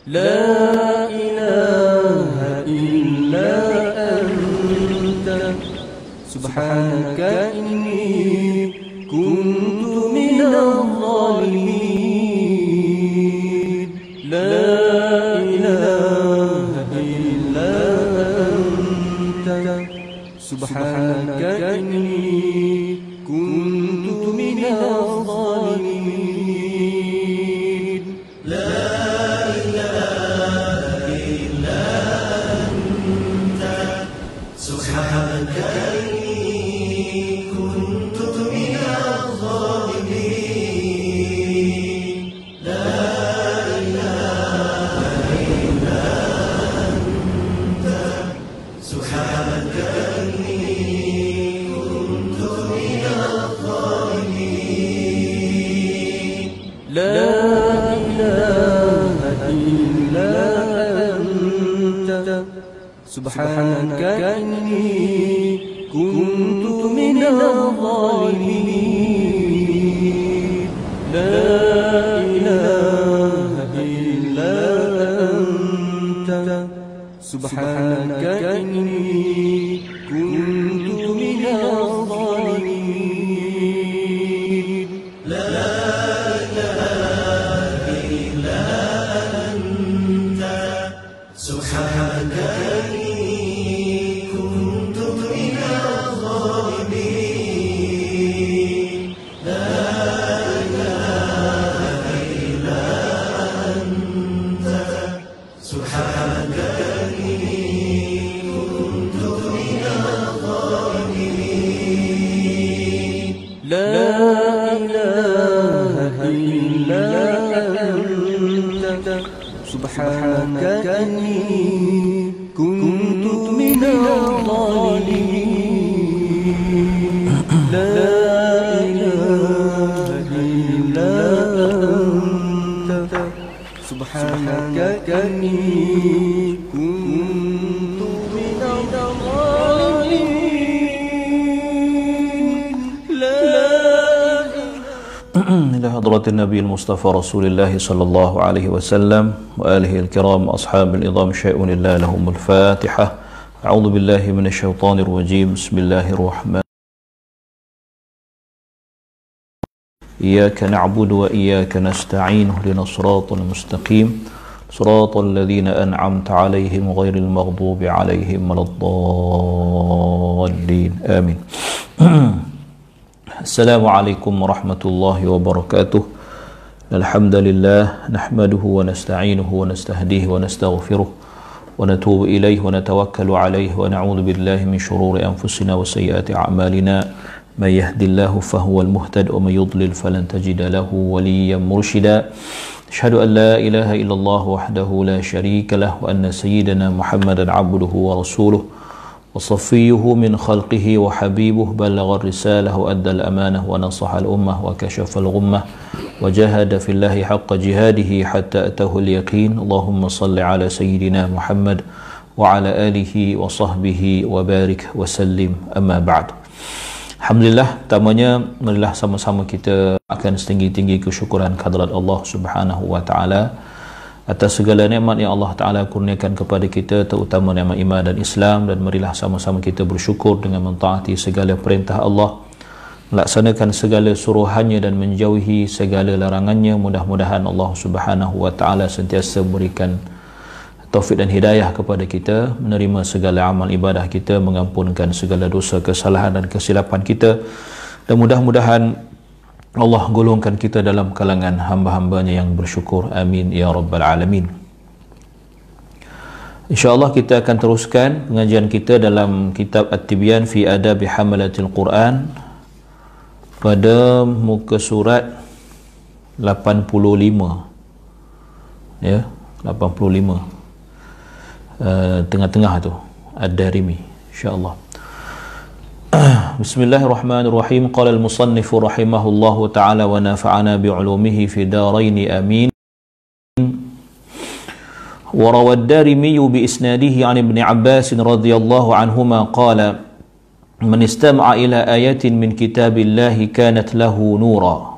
لا إله إلا أنت سبحانك إني كنت من الظالمين لا إله إلا أنت سبحانك إني كنت من الظالمين لا إله إلا أنت سبحانك إني كنت من الظالمين لا إله إلا أنت سبحانك إني كنت من الظالمين لا إله إلا أنت سبحانك إني كنت من الظالمين لا إله إلا أنت سبحانك إني كنت من الظالمين لا إله إلا أنت سبحانك إني كنت من الظالمين لا إله إلا أنت سبحانك إني كنت من الظالمين لا إله إلا أنت سبحانك إني كنت من الظالمين لا إله إلا أنت سبحانك إني كنت من الظالمين لا إلى حضرة النبي المصطفى رسول الله صلى الله عليه وسلم وآله الكرام أصحاب النظام شيء لله لهم الفاتحة أعوذ بالله من الشيطان الرجيم بسم الله الرحمن إياك نعبد وإياك نستعين اهدنا الصراط المستقيم صراط الذين أنعمت عليهم غير المغضوب عليهم ولا الضالين آمين السلام عليكم ورحمة الله وبركاته الحمد لله نحمده ونستعينه ونستهديه ونستغفره ونتوب إليه ونتوكل عليه ونعوذ بالله من شرور أنفسنا وسيئات أعمالنا من يهد الله فهو المهتد ومن يضلل فلن تجد له وليا مرشدا أشهد أن لا إله إلا الله وحده لا شريك له وأن سيدنا محمدا عبده ورسوله وصفيه من خلقه وحبيبه بلغ الرسالة وأدى الأمانة ونصح الأمة وكشف الغمة وجاهد في الله حق جهاده حتى أتاه اليقين اللهم صل على سيدنا محمد وعلى آله وصحبه وبارك وسلم أما بعد. Alhamdulillah, pertamanya marilah sama-sama kita akan setinggi-tinggi kesyukuran kehadrat Allah Subhanahu wa taala atas segala nikmat yang Allah Taala kurniakan kepada kita, terutama nikmat iman dan Islam, dan marilah sama-sama kita bersyukur dengan mentaati segala perintah Allah, melaksanakan segala suruhannya dan menjauhi segala larangannya. Mudah-mudahan Allah Subhanahu wa taala sentiasa memberikan taufik dan hidayah kepada kita, menerima segala amal ibadah kita, mengampunkan segala dosa, kesalahan dan kesilapan kita, dan mudah-mudahan Allah golongkan kita dalam kalangan hamba-hambanya yang bersyukur. Amin ya rabbal alamin. InsyaAllah kita akan teruskan pengajian kita dalam kitab At-Tibyan fi Adabi Hamalatil Quran pada muka surat 85, ya, 85, tengah-tengah tu Ad-Darimi, insyaAllah. Bismillahirrahmanirrahim. Qala al-musannif rahimahullahu ta'ala wa nafa'ana bi'ulumihi fi daraini amin. Wa rawa ad-Darimi bi isnadihi 'an Ibn Abbas radhiyallahu anhuma qala man istama'a ila ayatin min kitabillahi kanat lahu nura.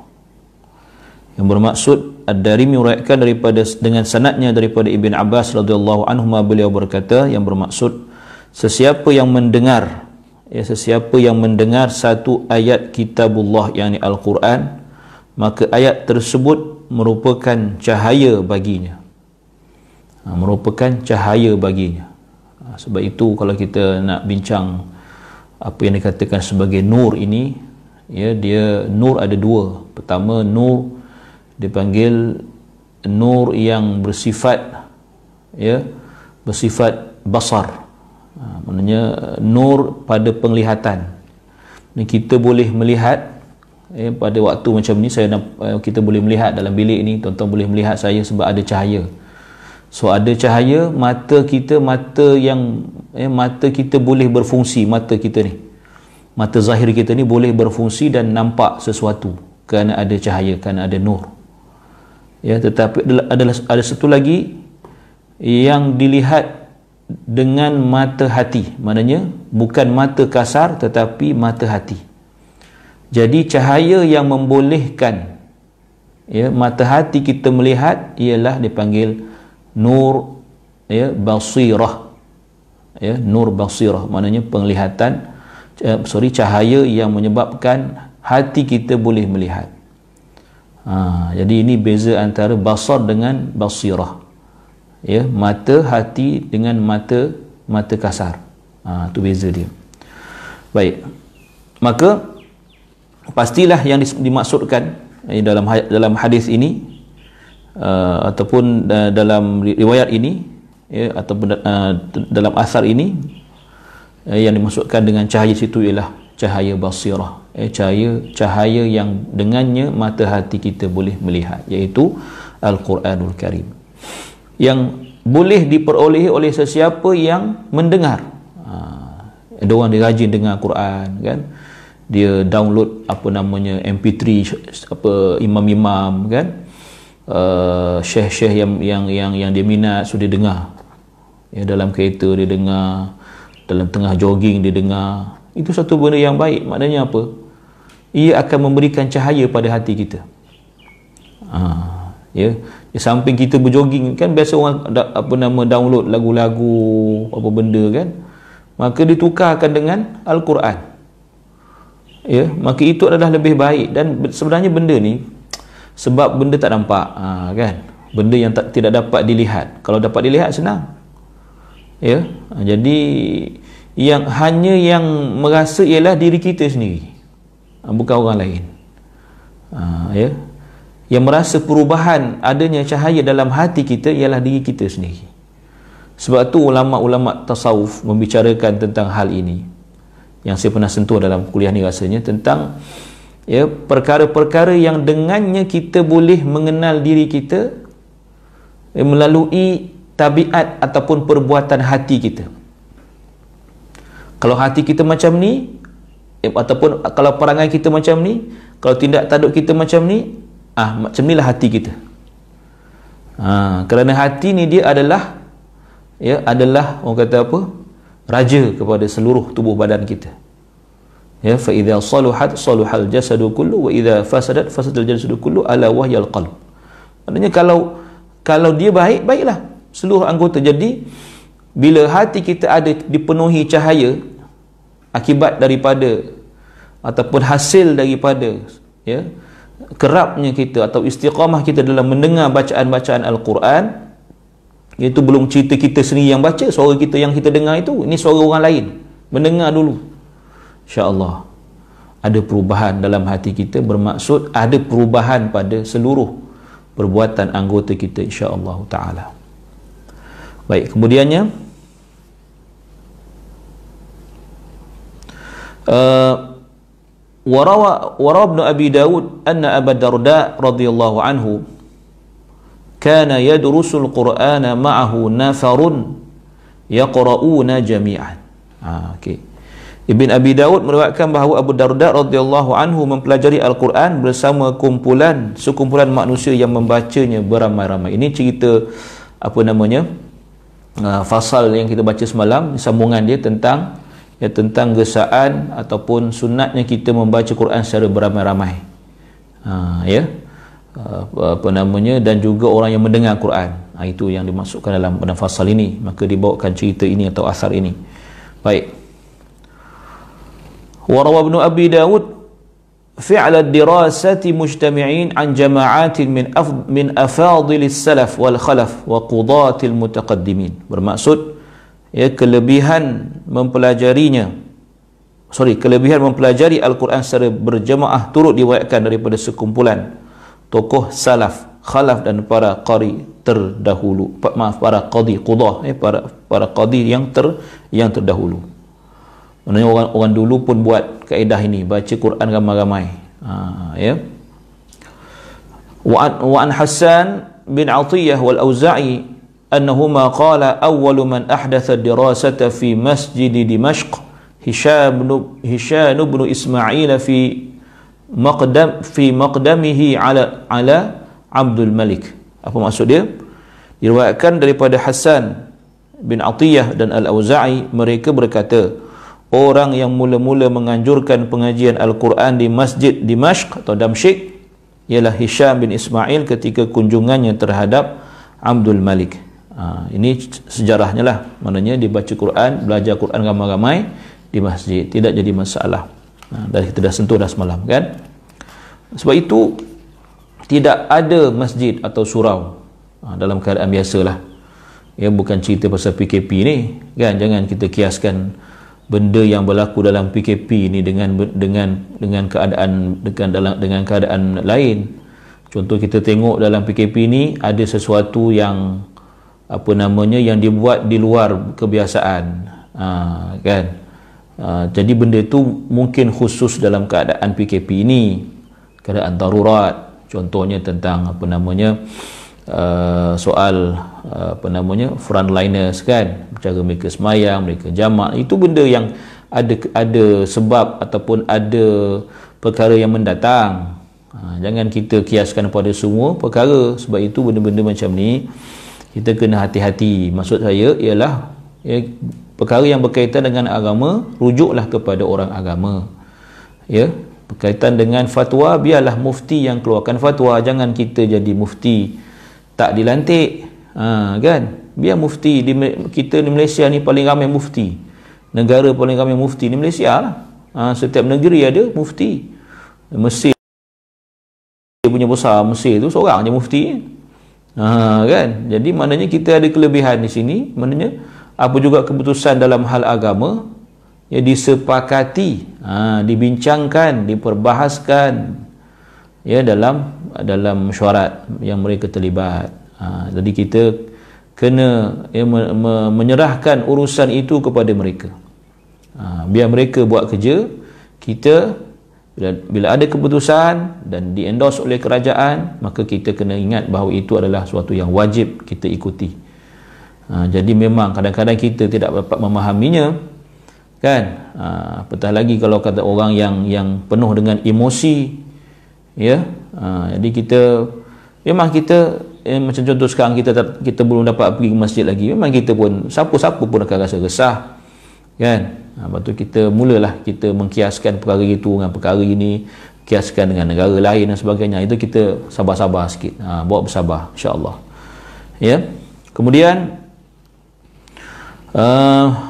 Yang bermaksud Ad-Darimi meriwayatkan daripada dengan sanadnya daripada Ibn Abbas radhiyallahu anhu, beliau berkata, yang bermaksud sesiapa yang mendengar, sesiapa yang mendengar satu ayat kitabullah, yakni Al-Quran, maka ayat tersebut merupakan cahaya baginya. Merupakan cahaya baginya. Sebab itu kalau kita nak bincang apa yang dikatakan sebagai nur ini, dia nur ada dua. Pertama, nur dipanggil nur yang bersifat bersifat basar. Maknanya nur pada penglihatan. Dan kita boleh melihat pada waktu macam ni, kita boleh melihat dalam bilik ni, tuan-tuan boleh melihat saya sebab ada cahaya. So ada cahaya, mata kita boleh berfungsi. Mata kita ni, mata zahir kita ni boleh berfungsi dan nampak sesuatu kerana ada cahaya, kerana ada nur. Tetapi ada satu lagi yang dilihat dengan mata hati, maknanya bukan mata kasar tetapi mata hati. Jadi cahaya yang membolehkan mata hati kita melihat ialah dipanggil nur basirah. Nur basirah maknanya penglihatan, cahaya yang menyebabkan hati kita boleh melihat. Jadi ini beza antara basar dengan basirah. Mata hati dengan mata kasar. Itu beza dia. Baik. Maka pastilah yang dimaksudkan dalam hadis ini ataupun dalam riwayat ini ataupun dalam asar ini, yang dimaksudkan dengan cahaya situ ialah cahaya basirah, cahaya yang dengannya mata hati kita boleh melihat, iaitu Al-Quranul Karim, yang boleh diperolehi oleh sesiapa yang mendengar. Ada orang dia rajin dengar Quran kan, dia download MP3 imam-imam kan, syekh-syekh yang dia minat, so dia dengar. Dalam kereta dia dengar, dalam tengah jogging dia dengar. Itu satu benda yang baik. Maknanya apa? Ia akan memberikan cahaya pada hati kita. Di samping kita berjogging kan, biasa orang download lagu-lagu apa benda kan, maka ditukarkan dengan Al-Quran. Maka itu adalah lebih baik. Dan sebenarnya benda ni, sebab benda tak nampak kan, benda yang tidak dapat dilihat. Kalau dapat dilihat senang. Jadi yang merasa ialah diri kita sendiri, bukan orang lain. Yang merasa perubahan adanya cahaya dalam hati kita ialah diri kita sendiri. Sebab tu ulama-ulama tasawuf membicarakan tentang hal ini, yang saya pernah sentuh dalam kuliah ni rasanya, tentang perkara-perkara yang dengannya kita boleh mengenal diri kita melalui tabiat ataupun perbuatan hati kita. Kalau hati kita macam ni, ataupun kalau perangai kita macam ni, kalau tindak tanduk kita macam ni, macam inilah hati kita. Kerana hati ni dia adalah orang kata apa, raja kepada seluruh tubuh badan kita. Fa idza saluhat saluhal jasadu kullu wa idza fasadat fasadal jasadu kullu ala wahyal qalb. Maknanya kalau dia baik, baiklah seluruh anggota. Jadi bila hati kita ada dipenuhi cahaya akibat daripada ataupun hasil daripada kerapnya kita atau istiqamah kita dalam mendengar bacaan-bacaan Al-Quran, iaitu belum cerita kita sendiri yang baca, suara kita yang kita dengar itu, ini suara orang lain, mendengar dulu, insya-Allah ada perubahan dalam hati kita, bermaksud ada perubahan pada seluruh perbuatan anggota kita, insya-Allah taala. Baik, kemudiannya warawa Ibn Abi Dawud anna Abu Darda radhiyallahu anhu kana yadrusul Qur'ana ma'ahu nafarun yaqra'una jami'an. Okey. Ibn Abi Dawud meriwayatkan bahawa Abu Darda radhiyallahu anhu mempelajari Al-Quran bersama sekumpulan manusia yang membacanya beramai-ramai. Ini cerita fasal yang kita baca semalam, sambungan dia tentang gesaan ataupun sunatnya kita membaca Quran secara beramai-ramai. apa namanya, dan juga orang yang mendengar Quran. Itu yang dimasukkan dalam fasal ini. Maka dibawakan cerita ini atau asar ini. Baik. Wa rawa Ibnu Abi Dawud fi'l ad-dirasati mujtami'in an jama'atin min afadil as-salaf wal khalaf wa qudatil mutaqaddimin. Bermaksud kelebihan mempelajari Al-Quran secara berjamaah turut diwayatkan daripada sekumpulan tokoh salaf, khalaf dan para qari terdahulu. Para qadi, qudah, para qadi yang terdahulu. Maknanya orang dulu pun buat kaedah ini, baca Quran ramai-ramai. Wa an Hassan bin Atiyah wal Auza'i annahuma qala awwalu man ahdatha ad-dirasata fi masjid Dimashq Hisham bin Ismail fi maqdamihi ala Abdul Malik. Apa maksud dia? Diriwayatkan daripada Hassan bin Atiyah dan Al-Auza'i, mereka berkata, orang yang mula-mula menganjurkan pengajian Al-Quran di Masjid Dimashq atau Damsyik ialah Hisham bin Ismail ketika kunjungannya terhadap Abdul Malik. Ini sejarahnya lah, maknanya dibaca Quran, belajar Quran ramai-ramai di masjid, tidak jadi masalah. Dan kita dah sentuh dah semalam kan. Sebab itu tidak ada masjid atau surau dalam keadaan biasalah. Bukan cerita pasal PKP ni kan. Jangan kita kiaskan benda yang berlaku dalam PKP ni dengan keadaan lain. Contoh, kita tengok dalam PKP ni ada sesuatu yang yang dibuat di luar kebiasaan, kan. Jadi benda tu mungkin khusus dalam keadaan PKP ini, keadaan darurat. Contohnya tentang soal frontliners kan, cara mereka semayang, mereka jamak. Itu benda yang ada sebab ataupun ada perkara yang mendatang. Jangan kita kiaskan pada semua perkara. Sebab itu benda-benda macam ni kita kena hati-hati. Maksud saya ialah perkara yang berkaitan dengan agama, rujuklah kepada orang agama. Berkaitan dengan fatwa, biarlah mufti yang keluarkan fatwa. Jangan kita jadi mufti tak dilantik, kan. Biar mufti kita di Malaysia ni paling ramai mufti. Negara paling ramai mufti di Malaysia lah. Setiap negeri ada mufti. Mesir punya besar, Mesir tu seorang je mufti, kan. Jadi maknanya kita ada kelebihan di sini. Maknanya apa juga keputusan dalam hal agama disepakati, dibincangkan, diperbahaskan dalam mesyuarat yang mereka terlibat. Jadi kita kena menyerahkan urusan itu kepada mereka. Biar mereka buat kerja. Kita bila ada keputusan dan di-endorse oleh kerajaan, maka kita kena ingat bahawa itu adalah suatu yang wajib kita ikuti. Jadi memang kadang-kadang kita tidak dapat memahaminya, kan. Apatah lagi kalau kata orang yang penuh dengan emosi, jadi kita memang macam contoh sekarang kita belum dapat pergi ke masjid lagi, memang kita pun siapa-siapa pun akan rasa resah, kan. Lepas tu kita mulalah kita mengkiaskan perkara itu dengan perkara ini, kiaskan dengan negara lain dan sebagainya. Itu kita sabar-sabar sikit, bawa bersabar, insya-Allah. Kemudian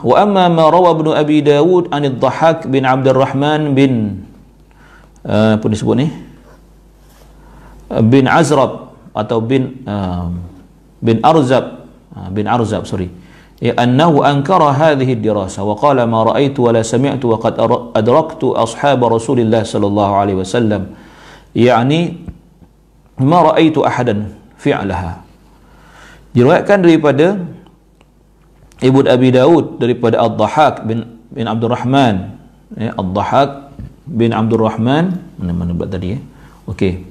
wa amma ma rawa Ibnu Abi Dawud an ad-Dhahhak bin Abdurrahman bin apa disebut ni, bin Azrab atau bin Arzab annahu ankara hadhihi ad-dirasa wa qala ma ra'aytu wa la sami'tu wa qad adraktu ashab Rasulillah sallallahu alaihi wasallam, yani ma ra'aytu ahadan fi'laha. Diriwayatkan daripada Ibnu Abi Dawud daripada Ad-Dhahhak bin Abdurrahman, Ad-Dhahhak bin Abdurrahman, mana pula tadi okey,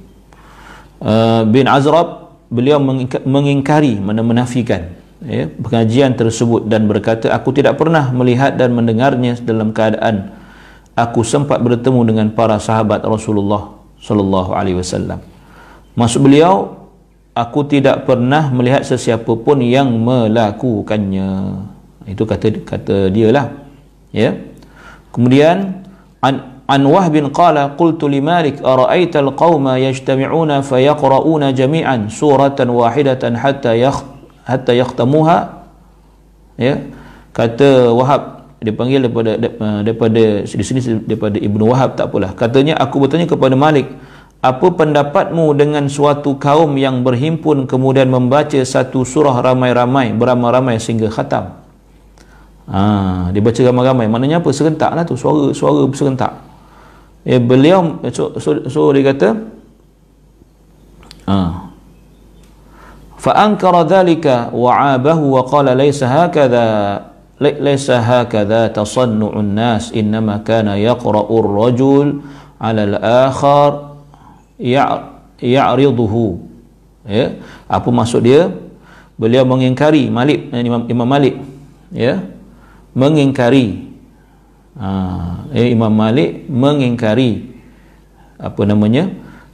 bin Azrab, beliau mengingkari, menafikan pengajian tersebut dan berkata, aku tidak pernah melihat dan mendengarnya dalam keadaan aku sempat bertemu dengan para sahabat Rasulullah sallallahu alaihi wasallam. Maksud beliau, aku tidak pernah melihat sesiapa pun yang melakukannya. Itu kata dia lah. Kemudian an Wahb qala qultu li Malik ara'aita al-qauma yajtami'una fayaqra'una jami'an suratan wahidatan hatta yakhtamuha. Ya, kata Wahab, dipanggil daripada di sini daripada Ibnu Wahab, tak apalah. Katanya, aku bertanya kepada Malik, apa pendapatmu dengan suatu kaum yang berhimpun kemudian membaca satu surah ramai-ramai, beramai-ramai sehingga khatam. Dia baca ramai-ramai, maknanya apa? Serentak lah tu, suara serentak. Beliau so dia kata fa ankara dhalika wa 'abahu wa qala laysa hakadha tasannu'un nas, innama kana yaqra'u ar-rajul 'ala al-akhar ya'riduhu. Ya, apa maksud dia? Beliau mengingkari Malik, Imam Malik, ya, mengingkari Imam Malik mengingkari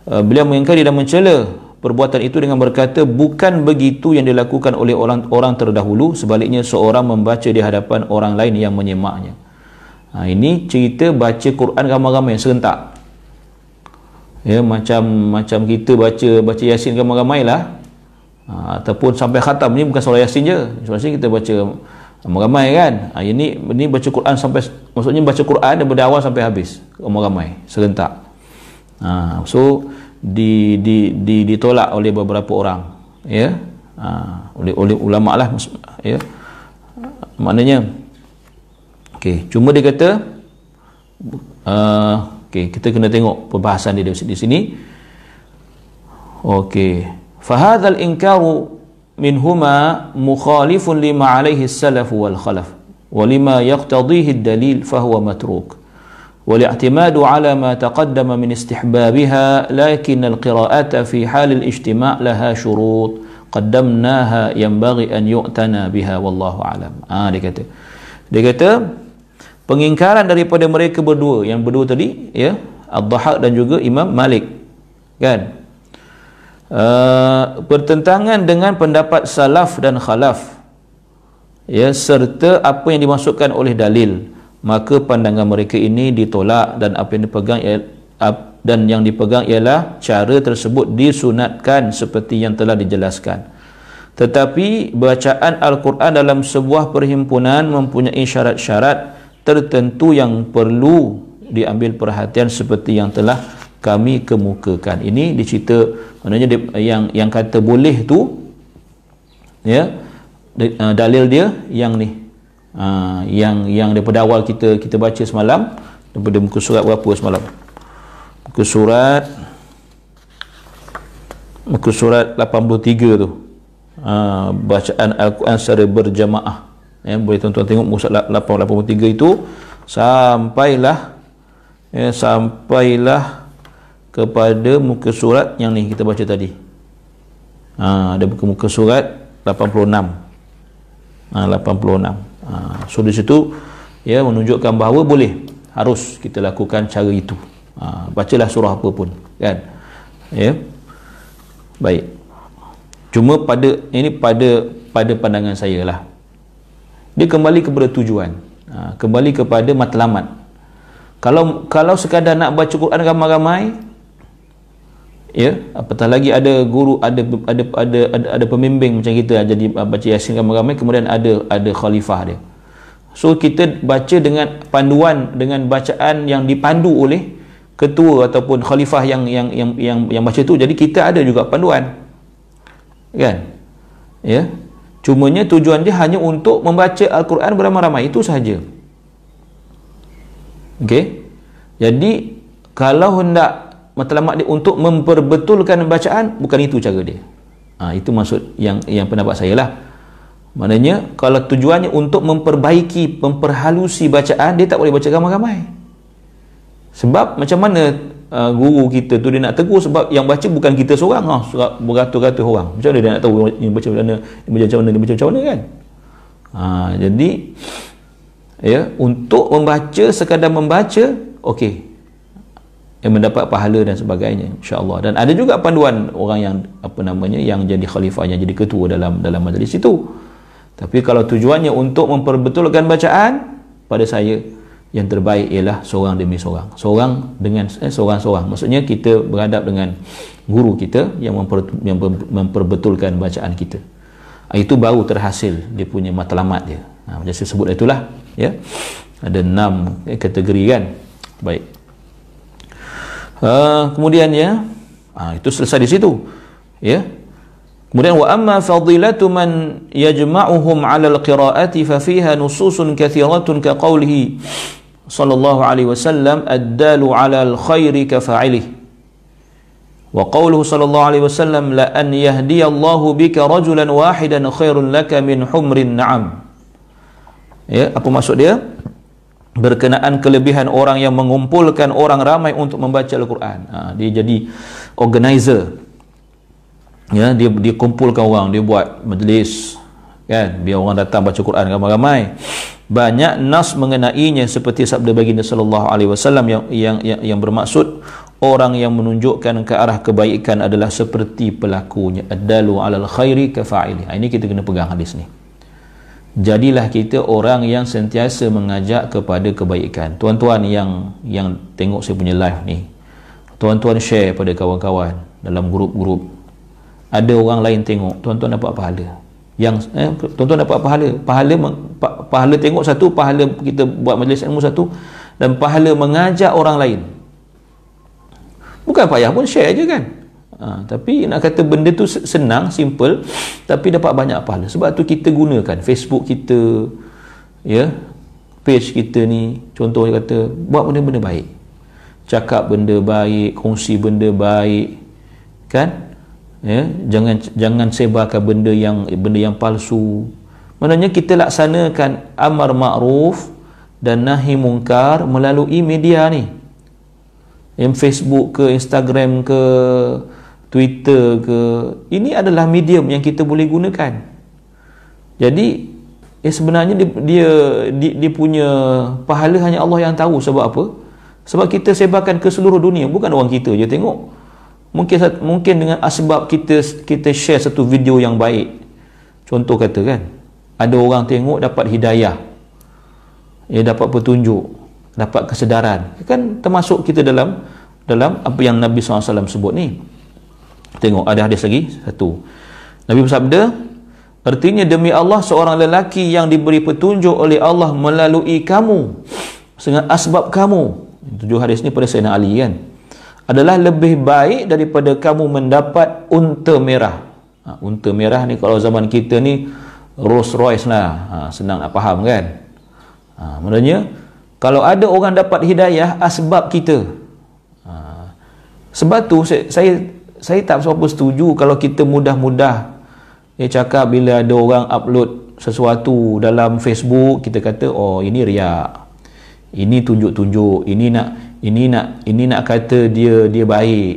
beliau mengingkari dan mencela perbuatan itu dengan berkata, bukan begitu yang dilakukan oleh orang terdahulu, sebaliknya seorang membaca di hadapan orang lain yang menyemaknya. Ini cerita baca Quran ramai-ramai serentak, ya, macam kita baca Yasin ramai-ramai lah, ataupun sampai khatam. Ni bukan surah Yasin je, surah Yasin kita baca ramai kan. Ini baca Quran sampai, maksudnya baca Quran daripada awal sampai habis ramai serentak. So ditolak oleh beberapa orang, ya, oleh ulama lah, ya, maknanya. Okey, cuma dia kata okey, kita kena tengok perbahasan dia di sini. Okey, fa hadzal inkaru minhuma mukhalifun lima alaihi salaf wal khalaf wa lima yaqtadihi ad-dalil fahuwa matruk wal i'timadu ala ma taqaddama min istihbabiha, lakin al-qira'ata fi hal al-ijtima' laha shurut qaddamnaha yanbaghi an yu'tana biha wallahu alam. Dia kata pengingkaran daripada mereka berdua, yang berdua tadi, ya, Ad-Dhahhak dan juga Imam Malik, kan, bertentangan dengan pendapat salaf dan khalaf, ya, serta apa yang dimasukkan oleh dalil, maka pandangan mereka ini ditolak, dan apa yang dipegang ialah cara tersebut disunatkan seperti yang telah dijelaskan. Tetapi bacaan Al-Quran dalam sebuah perhimpunan mempunyai syarat-syarat tertentu yang perlu diambil perhatian seperti yang telah kami kemukakan. Ini dicerita, maknanya yang kata boleh tu, ya, dalil dia yang ni, yang daripada awal kita baca semalam, daripada muka surat berapa semalam? Muka surat 83 tu, bacaan Al-Quran secara berjamaah, ya, boleh tuan-tuan tengok muka surat 83 itu sampailah kepada muka surat yang ni kita baca tadi. Ada muka surat 86. 86. So di situ, ya, menunjukkan bahawa boleh, harus kita lakukan cara itu. Bacalah surah apa pun, kan, ya. Baik. Cuma pada pandangan saya lah, dia kembali kepada tujuan, kembali kepada matlamat. Kalau sekadar nak baca Quran ramai-ramai, ya, apatah lagi ada guru, ada pembimbing macam kita jadi baca Yasin ramai-ramai, kemudian ada khalifah dia. So kita baca dengan panduan, dengan bacaan yang dipandu oleh ketua ataupun khalifah yang baca tu. Jadi kita ada juga panduan, kan, ya. Cumanya tujuan dia hanya untuk membaca Al-Quran beramai-ramai, itu sahaja. Okey. Jadi kalau hendak matlamat dia untuk memperbetulkan bacaan, bukan itu cara dia. Itu maksud yang pendapat saya lah. Maknanya kalau tujuannya untuk memperbaiki, memperhalusi bacaan, dia tak boleh baca ramai-ramai. Sebab macam mana guru kita tu dia nak tegur, sebab yang baca bukan kita seorang, beratus-ratus orang. Macam mana dia nak tahu yang baca macam mana, dia baca macam mana, kan? Jadi, ya, untuk membaca, sekadar membaca, okey, yang mendapat pahala dan sebagainya, insya-Allah. Dan ada juga panduan orang yang yang jadi khalifah, yang jadi ketua dalam majlis itu. Tapi kalau tujuannya untuk memperbetulkan bacaan, pada saya, yang terbaik ialah seorang demi seorang, seorang dengan seorang-seorang. Maksudnya kita berhadap dengan guru kita yang memperbetulkan bacaan kita. Itu baru terhasil dia punya matlamat dia. Macam saya sebut itulah, ya. Ada 6 kategori kan. Baik. Kemudian ya, itu selesai di situ, ya. Kemudian wa amma fadilatu man yajma'uhum 'ala al-qira'ati fa fiha nususun kathiratun ka qawlihi sallallahu alaihi wasallam ad-dalu 'ala al-khairi ka fa'ilihi wa qawluhu sallallahu alaihi wasallam la an yahdiyallahu bika rajulan wahidan khairun laka min humrin na'am. Ya, apa maksud dia? Berkenaan kelebihan orang yang mengumpulkan orang ramai untuk membaca Al-Quran. Dia jadi organizer, ya, dia kumpulkan orang, dia buat majlis kan, biar orang datang baca Quran ramai-ramai. Banyak nas mengenainya seperti sabda baginda sallallahu alaihi wasallam yang bermaksud orang yang menunjukkan ke arah kebaikan adalah seperti pelakunya. Ad-dalu 'alal khairi ka fa'ili. Ini kita kena pegang hadis ni. Jadilah kita orang yang sentiasa mengajak kepada kebaikan. Tuan-tuan yang tengok saya punya live ni, tuan-tuan share pada kawan-kawan dalam grup-grup. Ada orang lain tengok, tuan-tuan dapat pahala. Tuan-tuan dapat pahala tengok satu, pahala kita buat majlis ilmu satu, dan pahala mengajak orang lain. Bukan payah pun, share aja kan. Tapi nak kata benda tu senang, simple, tapi dapat banyak pahala. Sebab tu kita gunakan Facebook kita, ya, page kita ni, contoh kata buat benda-benda baik, cakap benda baik, kongsi benda baik, kan, ya, jangan sebarkan benda yang palsu. Maknanya kita laksanakan amar ma'ruf dan nahi mungkar melalui media ni, yang Facebook ke, Instagram ke, Twitter ke. Ini adalah medium yang kita boleh gunakan. Jadi sebenarnya dia punya pahala hanya Allah yang tahu. Sebab apa? Sebab kita sebarkan ke seluruh dunia, bukan orang kita je tengok. Mungkin dengan asbab kita share satu video yang baik, contoh kata kan, ada orang tengok dapat hidayah, dapat petunjuk, dapat kesedaran, kan termasuk kita dalam apa yang Nabi SAW sebut ni. Tengok ada hadis lagi satu, Nabi bersabda, artinya demi Allah seorang lelaki yang diberi petunjuk oleh Allah melalui kamu dengan asbab kamu, 7 hadis ni pada Sayyidina Ali kan, adalah lebih baik daripada kamu mendapat unta merah. Unta merah ni kalau zaman kita ni Rolls Royce lah, senang nak faham kan. Maknanya kalau ada orang dapat hidayah, asbab kita. Sebab tu saya tak berapa setuju kalau kita mudah-mudah cakap bila ada orang upload sesuatu dalam Facebook, kita kata oh ini riak, ini tunjuk-tunjuk, ini nak kata dia baik.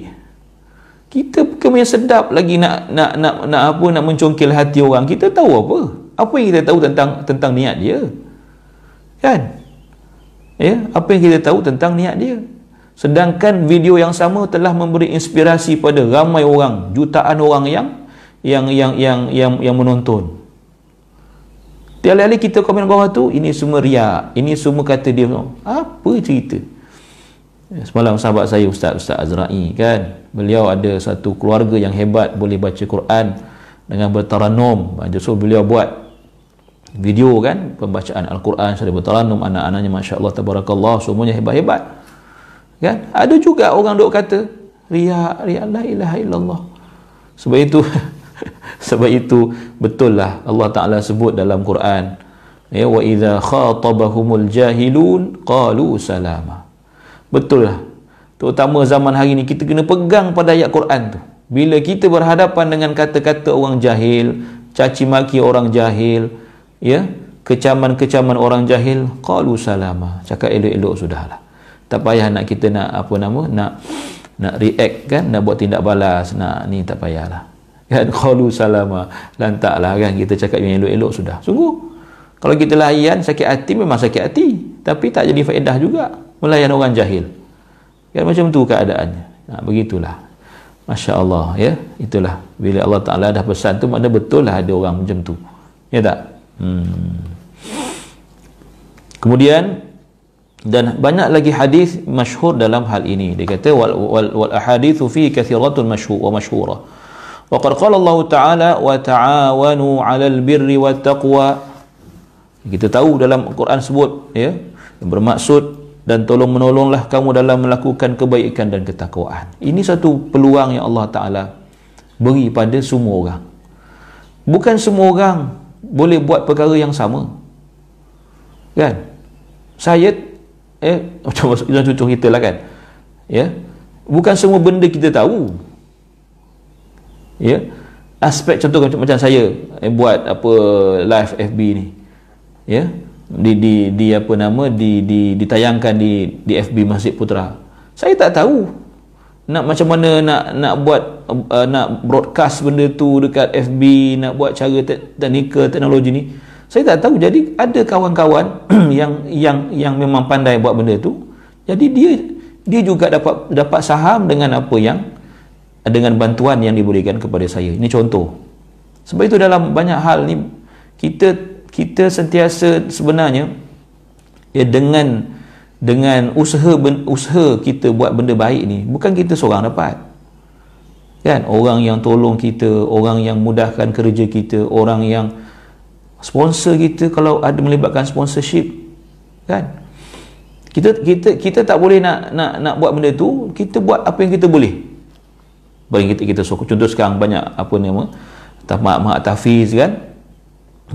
Kita bukan yang sedap lagi nak mencongkel hati orang. Kita tahu apa yang kita tahu tentang niat dia, kan, ya, apa yang kita tahu tentang niat dia. Sedangkan video yang sama telah memberi inspirasi pada ramai orang, jutaan orang yang menonton. Tiada-tiada kita komen bawah tu, ini semua riak, ini semua kata dia. Apa cerita? Semalam sahabat saya Ustaz Azra'i kan, beliau ada satu keluarga yang hebat, boleh baca Quran dengan bertaranum. Justru beliau buat video kan, pembacaan Al-Quran secara bertaranum, anak-anaknya masya-Allah tabarakallah, semuanya hebat-hebat. Kan? Ada juga orang duk kata riak la ilaha illallah. Sebab itu betul lah Allah Ta'ala sebut dalam Quran, ya, wa idza khatabahumul jahilun qalu salama. Betul lah, terutama zaman hari ni kita kena pegang pada ayat Quran tu. Bila kita berhadapan dengan kata-kata orang jahil, caci maki orang jahil, ya, kecaman-kecaman orang jahil, qalu salama, cakap elok-elok sudahlah. Tak payah nak kita nak react kan, nak buat tindak balas, nak ni tak payahlah. Kan, qalu salama, lantaklah kan, kita cakap yang elok-elok sudah. Sungguh kalau kita layan sakit hati, memang sakit hati, tapi tak jadi faedah juga melayan orang jahil. Kan macam tu keadaannya. Begitulah. Masya-Allah, ya. Itulah bila Allah Taala dah pesan tu, makna betul lah ada orang macam tu. Ya tak? Kemudian Dan banyak lagi hadis masyhur dalam hal ini. Dia kata wal ahaditsu fi kathiratun masyhura. Wa qad qala Allah Ta'ala wa ta'awanu 'alal birri wat taqwa. Kita tahu dalam Al-Quran sebut ya, yang bermaksud dan tolong menolonglah kamu dalam melakukan kebaikan dan ketakwaan. Ini satu peluang yang Allah Ta'ala beri pada semua orang. Bukan semua orang boleh buat perkara yang sama, kan? Saya macam contoh kita lah, kan, ya, bukan semua benda kita tahu, ya. Aspek contoh macam saya buat apa live FB ni, ya, di apa nama ditayangkan di FB Masjid Putra. Saya tak tahu nak macam mana nak buat nak broadcast benda tu dekat FB, nak buat cara teknologi ni. Saya tak tahu. Jadi ada kawan-kawan yang memang pandai buat benda tu. Jadi dia juga dapat saham dengan apa yang, dengan bantuan yang diberikan kepada saya. Ini contoh. Sebab itu dalam banyak hal ni kita sentiasa sebenarnya ya, dengan usaha kita buat benda baik ni, bukan kita seorang dapat, kan? Orang yang tolong kita, orang yang mudahkan kerja kita, orang yang sponsor kita kalau ada melibatkan sponsorship, kan? Kita tak boleh nak buat benda tu. Kita buat apa yang kita boleh. Bagi kita contoh sekarang banyak apa nama mahat tahfiz, kan,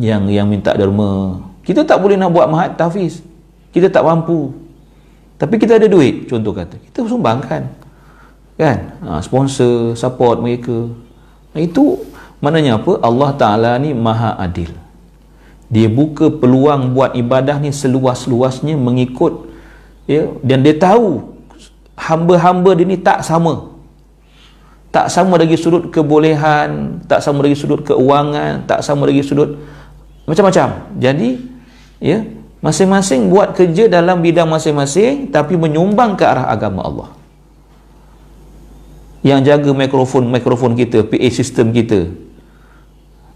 yang minta derma. Kita tak boleh nak buat mahat tahfiz, kita tak mampu, tapi kita ada duit, contoh kata, kita sumbangkan, kan? Sponsor, support mereka. Itu maknanya apa? Allah Ta'ala ni maha adil. Dia buka peluang buat ibadah ni seluas-luasnya mengikut, ya, dan dia tahu hamba-hamba dia ni tak sama dari sudut kebolehan, tak sama dari sudut keuangan, tak sama dari sudut macam-macam. Jadi ya, masing-masing buat kerja dalam bidang masing-masing, tapi menyumbang ke arah agama Allah. Yang jaga mikrofon kita, PA system kita,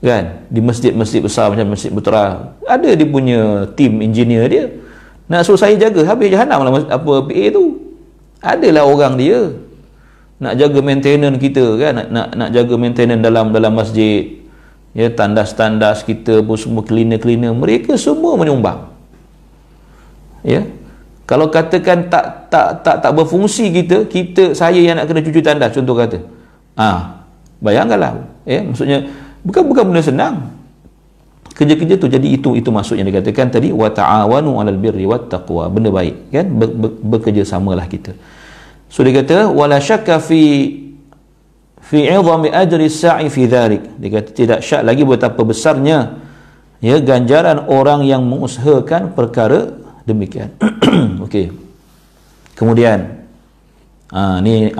kan, di masjid-masjid besar macam Masjid Putra, ada dia punya tim engineer dia. Nak suruh saya jaga, habis jahanam lah apa PA tu. Adalah orang dia nak jaga maintenance kita, kan, nak jaga maintenance dalam masjid, ya, tandas-tandas kita pun semua, cleaner mereka semua menyumbang, ya. Kalau katakan tak berfungsi saya yang nak kena cuci tandas, contoh kata, bayangkanlah, ya, maksudnya bukan benda senang kerja-kerja tu. Jadi itu maksudnya dikatakan tadi wa ta'awanu 'alal birri wat taqwa, benda baik, kan, bekerja samalah kita. So dia kata wala syakka fi 'idhami ajri sa'i fi dhalik. Dia kata tidak syak lagi betapa besarnya, ya, ganjaran orang yang mengusahakan perkara demikian. Okey. Kemudian ni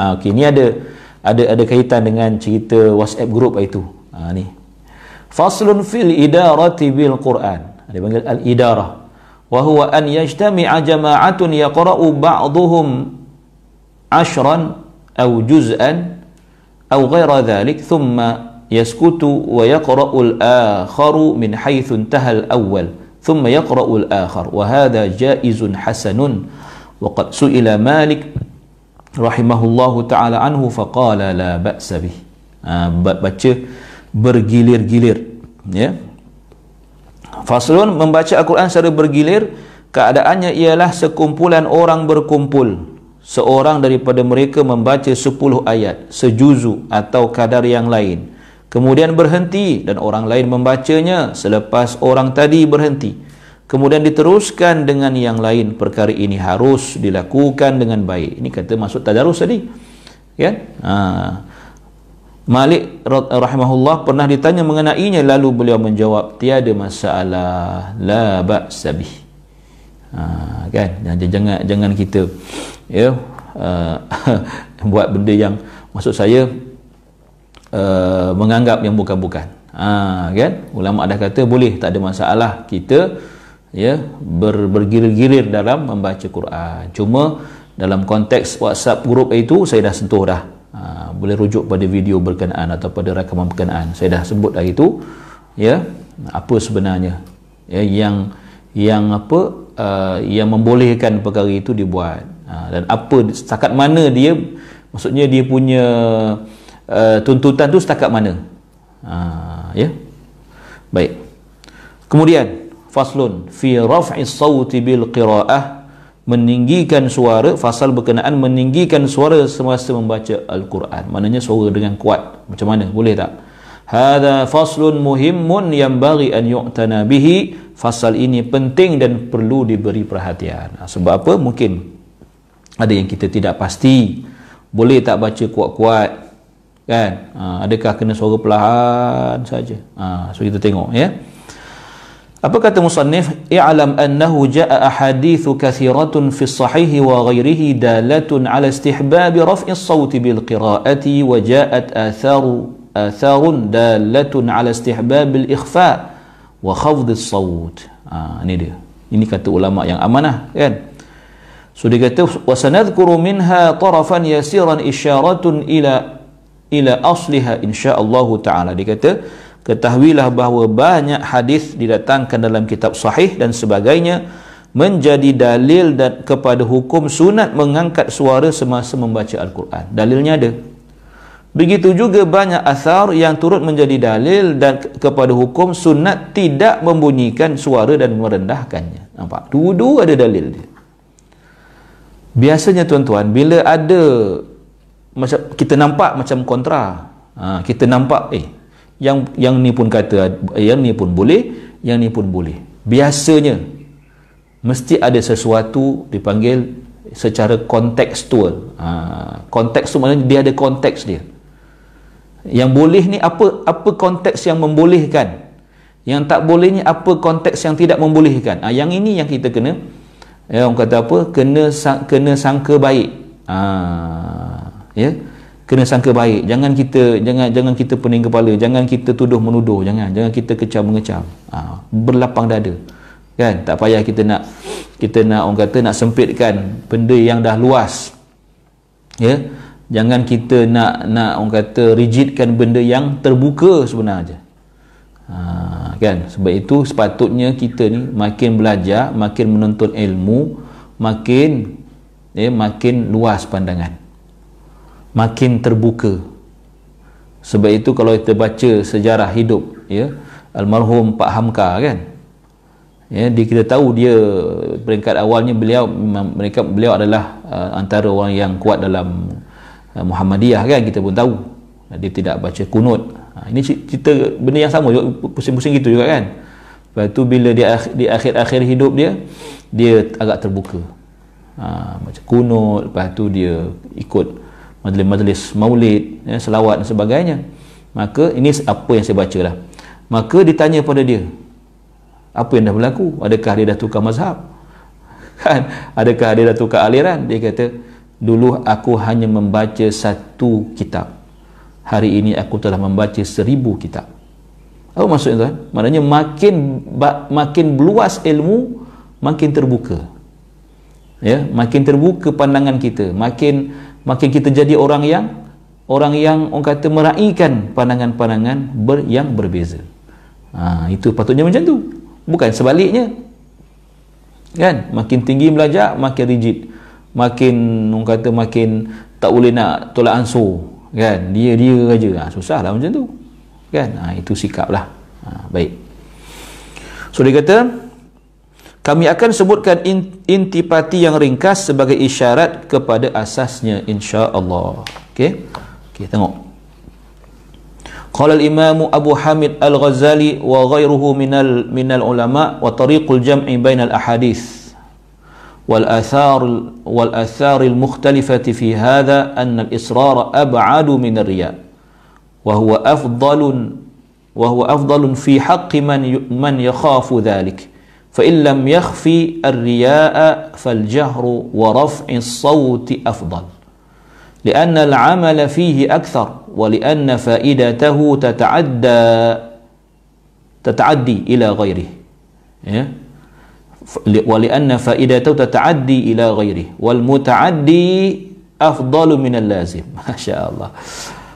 ada kaitan dengan cerita WhatsApp group itu. Ni faslun fil idarati bil Quran. Dia panggil al-idarah. Wa huwa an yajtami'a jama'atun yaqra'u ba'dhuhum 'ashran aw juz'an aw ghayra dhalik thumma yaskutu wa yaqra'u al-akharu min haythu intaha al-awwal thumma yaqra'u al-akhar wa hadha jaizun hasanun wa qad su'ila Malik rahimahullahu ta'ala anhu faqala la ba'sa bih. Baca bergilir-gilir, ya. Faslun, membaca Al-Quran secara bergilir, keadaannya ialah sekumpulan orang berkumpul. Seorang daripada mereka membaca 10 ayat, sejuzu atau kadar yang lain, kemudian berhenti dan orang lain membacanya selepas orang tadi berhenti, kemudian diteruskan dengan yang lain. Perkara ini harus dilakukan dengan baik. Ini kata maksud tadarus tadi, kan? Malik rahimahullah pernah ditanya mengenainya, lalu beliau menjawab, tiada masalah, la ba'sa bih. Kan, jangan kita, ya, buat benda yang, maksud saya, menganggap yang bukan-bukan. Kan, ulama dah kata boleh, tak ada masalah kita, ya, bergilir-gilir dalam membaca Quran. Cuma dalam konteks WhatsApp group itu saya dah sentuh dah. Boleh rujuk pada video berkenaan atau pada rakaman berkenaan. Saya dah sebut dah itu, ya, apa sebenarnya, ya, yang apa yang membolehkan perkara itu dibuat. Dan apa setakat mana dia, maksudnya dia punya tuntutan tu setakat mana. Ya. Baik. Kemudian faslun fi raf'is sauti bil qiraah, meninggikan suara, fasal berkenaan meninggikan suara semasa membaca Al-Quran. Maknanya suara dengan kuat. Macam mana? Boleh tak? Hadha faslun muhimmun yanbaghi an yu'tana bihi. Fasal ini penting dan perlu diberi perhatian. Sebab apa? Mungkin ada yang kita tidak pasti. Boleh tak baca kuat-kuat? Kan? Adakah kena suara perlahan saja? So kita tengok ya. Apa kata musannif? I'lam annahu jaa'a ahaditsu kathiratun fi as-sahih wa ghairihi dalatun 'ala istihbab raf'i as-sawt bil qira'ati wa ja'at atharun dalatun 'ala istihbab al-ikhfa wa khafd as-sawt. Ini dia. Ini kata ulama yang amanah kan. So dia kata wa sanadhkuru minha tarafan yasiran isyaratun ila asliha insyaallah taala. Dia kata ketahuilah bahawa banyak hadis didatangkan dalam kitab sahih dan sebagainya menjadi dalil dan kepada hukum sunat mengangkat suara semasa membaca Al-Quran. Dalilnya ada. Begitu juga banyak asar yang turut menjadi dalil dan kepada hukum sunat tidak membunyikan suara dan merendahkannya. Nampak? Dua-dua ada dalil dia. Biasanya tuan-tuan, bila ada macam kita nampak macam kontra, kita nampak yang ni pun kata yang ni pun boleh, yang ni pun boleh. Biasanya mesti ada sesuatu dipanggil secara kontekstual. Konteks tu maknanya dia ada konteks dia. Yang boleh ni apa konteks yang membolehkan? Yang tak boleh ni apa konteks yang tidak membolehkan? Yang ini yang kita kena, orang kata apa? Kena sangka baik. Ya. Kena sangka baik. Jangan kita pening kepala, jangan kita tuduh menuduh, jangan kita kecam mengecam. Berlapang dada. Kan? Tak payah kita nak orang kata nak sempitkan benda yang dah luas. Ya. Jangan kita nak orang kata rigidkan benda yang terbuka sebenarnya. Kan? Sebab itu sepatutnya kita ni makin belajar, makin menuntut ilmu, makin luas pandangan, makin terbuka. Sebab itu kalau kita baca sejarah hidup ya almarhum Pak Hamka kan, ya kita tahu dia peringkat awalnya beliau adalah antara orang yang kuat dalam Muhammadiyah kan, kita pun tahu. Dia tidak baca kunut. Ini cerita benda yang sama juga, pusing-pusing gitu juga kan. Lepas tu bila dia di akhir-akhir hidup dia agak terbuka, baca kunut. Lepas tu dia ikut majlis maulid, ya, selawat dan sebagainya. Maka ini apa yang saya baca lah. Maka ditanya pada dia, apa yang dah berlaku? Adakah dia dah tukar mazhab? Kan? Adakah dia dah tukar aliran? Dia kata, dulu aku hanya membaca satu kitab, hari ini aku telah membaca 1000 kitab. Apa maksudnya tuan? Maknanya makin luas ilmu, makin terbuka. Ya, makin terbuka pandangan kita, makin kita jadi orang yang orang kata meraihkan pandangan-pandangan yang berbeza. Itu patutnya macam tu, bukan sebaliknya. Kan? Makin tinggi belajar, makin rigid, makin orang kata makin tak boleh nak tolak ansur. Kan? Dia aja. Susahlah macam tu. Kan? Itu sikap lah. Baik. So dia kata, kami akan sebutkan intipati yang ringkas sebagai isyarat kepada asasnya insya-Allah. Okey, tengok. Qala al-Imam Abu Hamid Al-Ghazali wa ghairuhu minal ulama wa tariqul jam'i bainal ahadits wal athar al-mukhtalifati fi hadha anna al-israr ab'adu min ar-riya wa huwa afdalun fi haqqi man yakhafu dhalik. فإن لم يخفي الرياء فالجهر ورفع الصوت أفضل لأن العمل فيه أكثر ولأن فائدته تتعدي إلى غيره ولأن فائدته تتعدي إلى غيره والمتعدي أفضل من اللازم ما شاء الله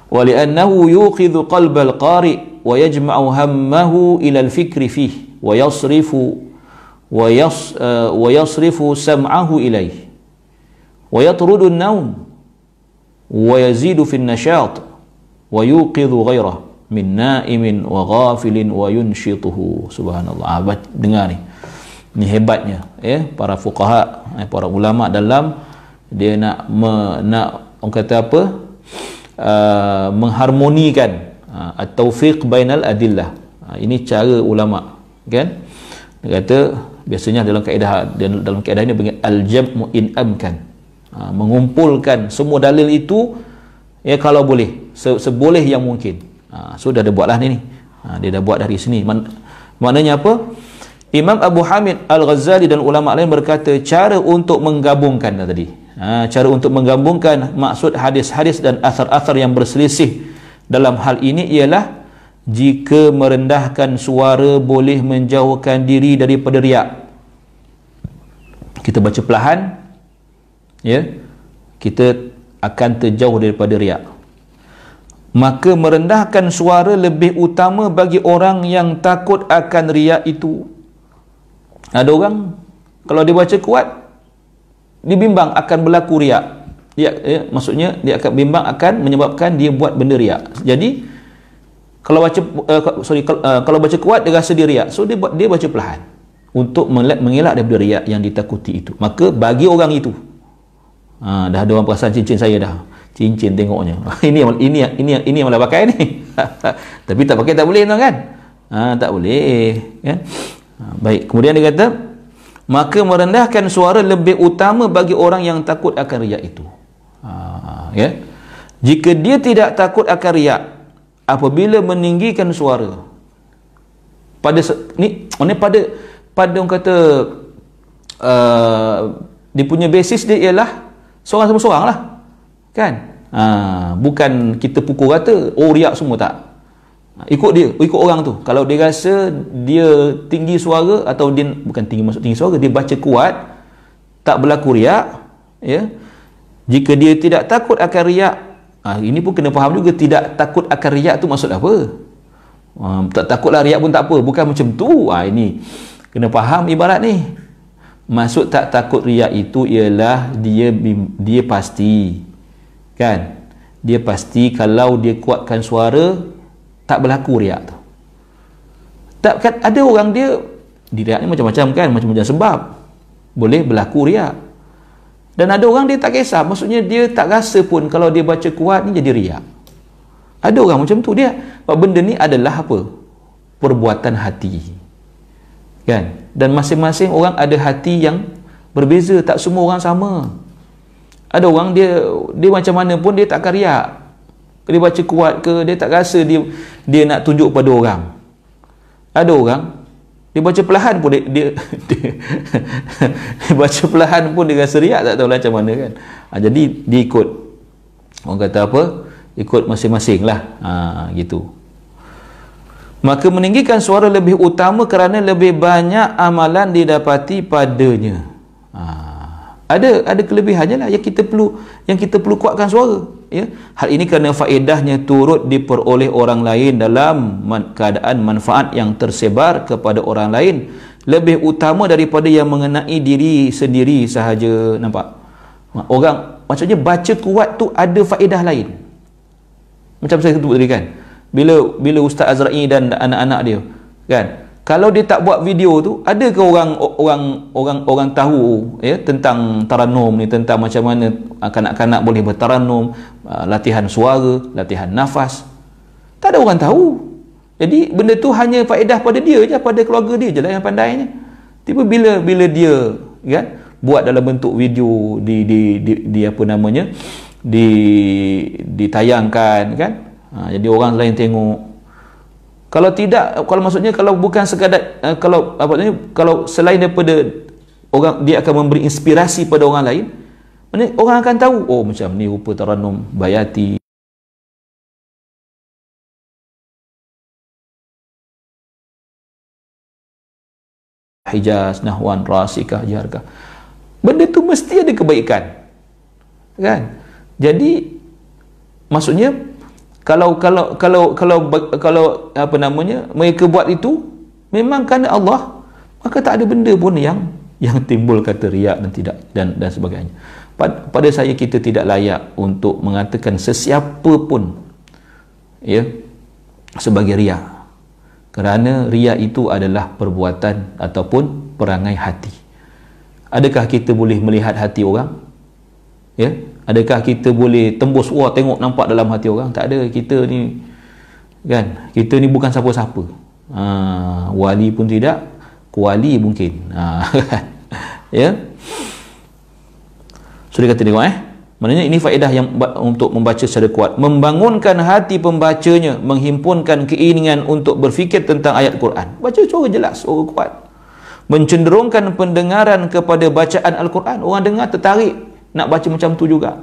ولأنه يوقظ قلب القارئ ويجمع همه إلى الفكر فيه wa yasrifu sam'ahu ilaih wa yatrudu an-naum wa yazidu fi an-nashat wa yuqidhu ghairah min na'imin wa ghafilin wa yunshituhu. Subhanallah. Dengar ni hebatnya para fuqaha, para ulama dalam dia nak orang kata apa, mengharmonikan at-taufiq bainal adillah. Ini cara ulama, kan? Dia kata biasanya dalam kaedah ini panggil al-jam'u in amkan, mengumpulkan semua dalil itu kalau boleh, seboleh yang mungkin. So dah ada buatlah ni. Dia dah buat dari sini. Maknanya apa? Imam Abu Hamid Al-Ghazali dan ulama lain berkata cara untuk menggabungkan tadi. Cara untuk menggabungkan maksud hadis-hadis dan asar-asar yang berselisih dalam hal ini ialah jika merendahkan suara boleh menjauhkan diri daripada riak. Kita baca perlahan, kita akan terjauh daripada riak. Maka merendahkan suara lebih utama bagi orang yang takut akan riak itu. Ada orang kalau dia baca kuat, dia bimbang akan berlaku riak. Maksudnya dia akan bimbang akan menyebabkan dia buat benda riak. Jadi kalau baca kuat dia rasa dia riak. So dia baca perlahan untuk mengelak daripada riak yang ditakuti itu. Maka bagi orang itu, dah ada orang perasan cincin saya dah. Cincin tengoknya. Ini yang malah pakai ni. Tapi tak pakai tak boleh tuan kan? Tak boleh, kan? Baik, kemudian dia kata maka merendahkan suara lebih utama bagi orang yang takut akan riak itu. Jika dia tidak takut akan riak, apabila meninggikan suara pada orang kata dia punya basis dia ialah seorang sama seorang lah, kan? Bukan kita pukul rata riak semua, tak. Ikut orang tu. Kalau dia rasa dia tinggi suara, atau dia bukan tinggi suara, dia baca kuat, tak berlaku riak, jika dia tidak takut akan riak, ini pun kena faham juga, tidak takut akan riak tu maksud apa. Tak takutlah riak pun tak apa, bukan macam tu. Ini kena faham ibarat ni. Maksud tak takut riak itu ialah dia pasti, kan? Dia pasti kalau dia kuatkan suara tak berlaku riak tu. Tak, kan ada orang dia riak ni macam-macam, kan? Macam-macam sebab boleh berlaku riak. Dan ada orang dia tak kisah, maksudnya dia tak rasa pun kalau dia baca kuat ni jadi riak. Ada orang macam tu dia. Sebab benda ni adalah apa? Perbuatan hati, kan? Dan masing-masing orang ada hati yang berbeza, tak semua orang sama. Ada orang dia macam mana pun dia tak akan riak. Dia baca kuat ke, dia tak rasa dia nak tunjuk pada orang. Ada orang dia baca perlahan pun dia baca perlahan pun dia rasa riak, tak tahu lah macam mana, kan? Jadi dia ikut, orang kata apa, ikut masing-masing lah, gitu. Maka meninggikan suara lebih utama kerana lebih banyak amalan didapati padanya. Ada kelebihannya lah yang kita perlu kuatkan suara. Hal ini kerana faedahnya turut diperoleh orang lain dalam keadaan manfaat yang tersebar kepada orang lain lebih utama daripada yang mengenai diri sendiri sahaja. Nampak? Orang maksudnya baca kuat tu ada faedah lain. Macam saya sebut tadi, kan? Bila Ustaz Azra'i dan anak-anak dia, kan? Kalau dia tak buat video tu, ada ke orang tahu tentang taranum ni, tentang macam mana kanak-kanak boleh bertaranum, latihan suara, latihan nafas? Tak ada orang tahu. Jadi benda tu hanya faedah pada dia je, pada keluarga dia je lah yang pandainya. Tiba bila dia, kan, buat dalam bentuk video di apa namanya, ditayangkan, kan? Jadi orang lain tengok. Kalau tidak, kalau maksudnya kalau bukan sekadar kalau selain daripada orang, dia akan memberi inspirasi pada orang lain, orang akan tahu, oh macam ni rupa taranum bayati, Hijaz, Nahwan, Rasikah, Jaharkah. Benda tu mesti ada kebaikan, kan? Jadi maksudnya kalau apa namanya, mereka buat itu memang kerana Allah, maka tak ada benda pun yang timbul kata riak dan tidak dan sebagainya. Pada saya, kita tidak layak untuk mengatakan sesiapa pun ya sebagai riak, kerana riak itu adalah perbuatan ataupun perangai hati. Adakah kita boleh melihat hati orang? Ya, adakah kita boleh tembus, wah tengok nampak dalam hati orang? Tak ada. Kita ni kan, kita ni bukan siapa-siapa. Wali pun tidak, kuali mungkin. Ya. So dia kata tengok maknanya ini faedah yang untuk membaca secara kuat, membangunkan hati pembacanya, menghimpunkan keinginan untuk berfikir tentang ayat Quran. Baca suara jelas, suara kuat. Mencenderungkan pendengaran kepada bacaan Al-Quran. Orang dengar tertarik nak baca macam tu juga.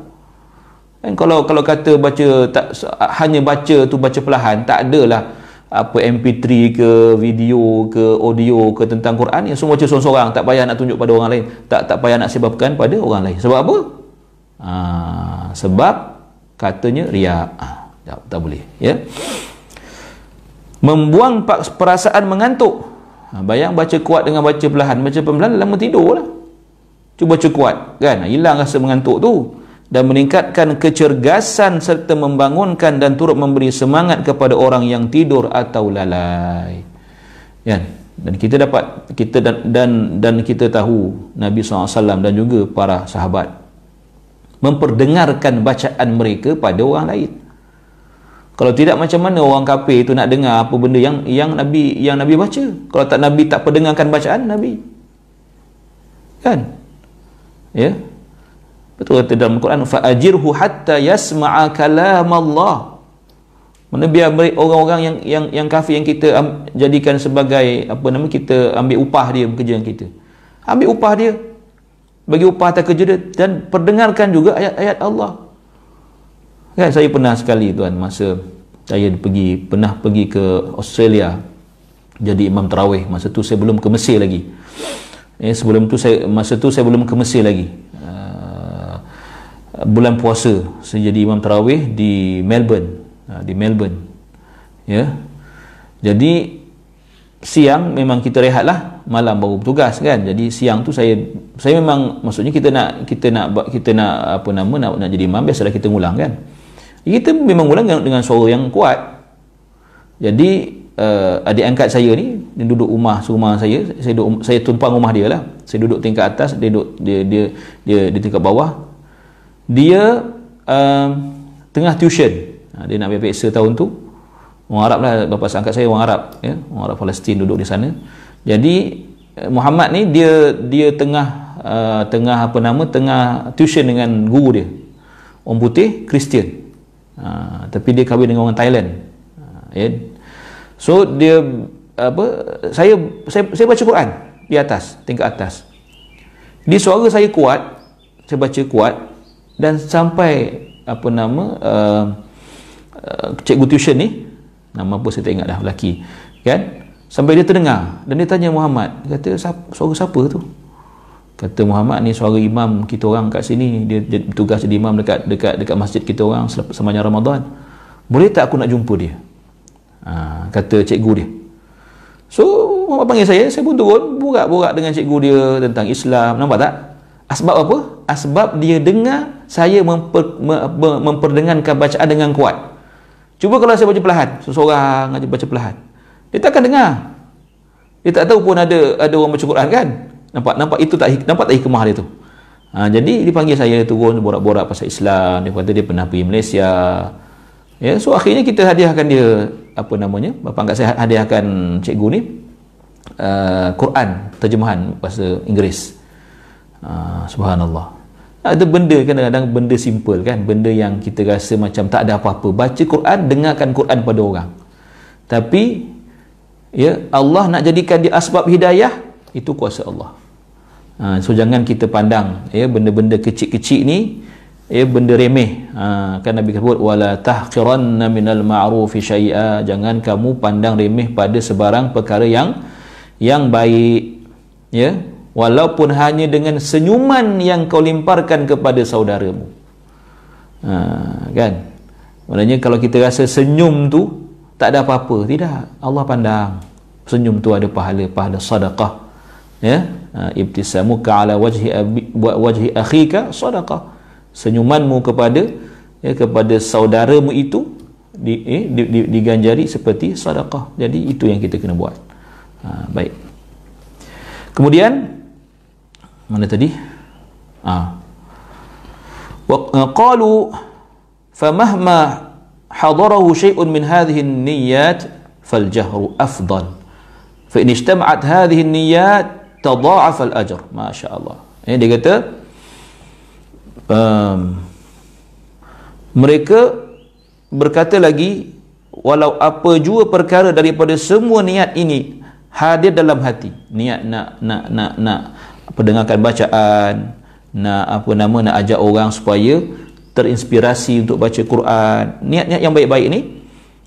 Dan kalau kata baca tak, hanya baca tu baca perlahan, tak adalah apa MP3 ke video ke audio ke tentang Quran yang semua baca seorang-seorang, tak payah nak tunjuk pada orang lain, tak payah nak sebabkan pada orang lain. Sebab apa? Sebab katanya riak. Tak boleh, ya. Membuang perasaan mengantuk. Bayang baca kuat dengan baca perlahan. Baca perlahan lama tidur lah. Cuba baca kuat kan, hilang rasa mengantuk tu. Dan meningkatkan kecergasan serta membangunkan dan turut memberi semangat kepada orang yang tidur atau lalai. Kan? Dan kita dapat dan kita tahu Nabi SAW dan juga para sahabat memperdengarkan bacaan mereka pada orang lain. Kalau tidak, macam mana orang kafir tu nak dengar apa benda yang Nabi baca? Kalau tak, Nabi tak perdengarkan bacaan Nabi. Kan? Ya. Betul kata dalam Al-Quran, fa'ajirhu hatta yasma'a kalam Allah. Mana biar orang-orang yang kafir yang kita jadikan sebagai kita ambil upah dia bekerja dengan kita. Ambil upah dia, bagi upah atas kerja dia, dan perdengarkan juga ayat-ayat Allah. Kan, saya pernah sekali tuan, masa saya pernah pergi ke Australia jadi imam tarawih. Masa tu saya belum ke Mesir lagi. Masa tu saya belum ke Mesir lagi. Bulan puasa saya jadi imam tarawih di Melbourne. Ya. Jadi siang memang kita rehat lah, malam baru bertugas kan. Jadi siang tu saya memang, maksudnya kita nak nak jadi imam, biasalah kita ngulang kan. Kita memang ulang dengan suara yang kuat. Jadi adik angkat saya ni, dia duduk rumah saya, saya tumpang rumah dia lah. Saya duduk tingkat atas, dia di tingkat bawah. Dia tengah tuition. Dia nak PPSA tahun tu. Orang Arab lah, bapa angkat saya orang Arab, ya, orang Arab Palestin duduk di sana. Jadi Muhammad ni dia tengah tuition dengan guru dia. Orang putih, Kristian. Tapi dia kahwin dengan orang Thailand. Ya. So dia saya baca Quran di atas, tingkat atas. Di suara saya kuat, saya baca kuat, dan sampai cikgu tuition ni, nama apa saya tak ingat dah, lelaki kan, sampai dia terdengar dan dia tanya Muhammad, dia kata, suara siapa tu? Kata Muhammad ni suara imam kita orang kat sini, dia bertugas jadi imam dekat masjid kita orang sepanjang Ramadan. Boleh tak aku nak jumpa dia? Kata cikgu dia. So Muhammad panggil saya pun turun borak-borak dengan cikgu dia tentang Islam. Nampak tak? Asbab apa? Asbab dia dengar saya memperdengarkan bacaan dengan kuat. Cuba kalau saya baca perlahan, seseorang aja baca perlahan, dia tak akan dengar. Dia tak tahu pun ada orang baca Quran kan. Nampak itu tak hikmah dia tu. Jadi dia panggil saya turun borak-borak pasal Islam. Dia kata dia pernah pergi Malaysia. Ya, so akhirnya kita hadiahkan dia bapa angkat saya hadiahkan cikgu ni Quran terjemahan bahasa Inggeris. Subhanallah. Ada benda kadang-kadang benda simple kan, benda yang kita rasa macam tak ada apa-apa. Baca Quran, dengarkan Quran pada orang. Tapi ya, Allah nak jadikan dia asbab hidayah, itu kuasa Allah. So jangan kita pandang ya benda-benda kecil-kecil ni ya benda remeh. Kan Nabi sebut wala tahqiranna minal ma'rufi syai'a, jangan kamu pandang remeh pada sebarang perkara yang baik, ya, walaupun hanya dengan senyuman yang kau lemparkan kepada saudaramu. Kan, maknanya kalau kita rasa senyum tu tak ada apa-apa, tidak, Allah pandang senyum tu ada pahala sedekah. Ya, ibtisamuka ala wajhi akhika sadaqah. Senyumanmu kepada kepada saudaramu itu diganjari seperti sedekah. Jadi itu yang kita kena buat. Baik. Kemudian mana tadi? Qalu famahma hadarahu syai'un min hadhihi an-niyyat faljahru afdal. Fa in ijtama'at hadhihi an-niyyat tadha'afa al-ajr. Masya-Allah. Dia kata mereka berkata lagi, walau apa jua perkara daripada semua niat ini hadir dalam hati, niat nak pendengarkan bacaan, nak ajak orang supaya terinspirasi untuk baca Quran, niat-niat yang baik-baik ni,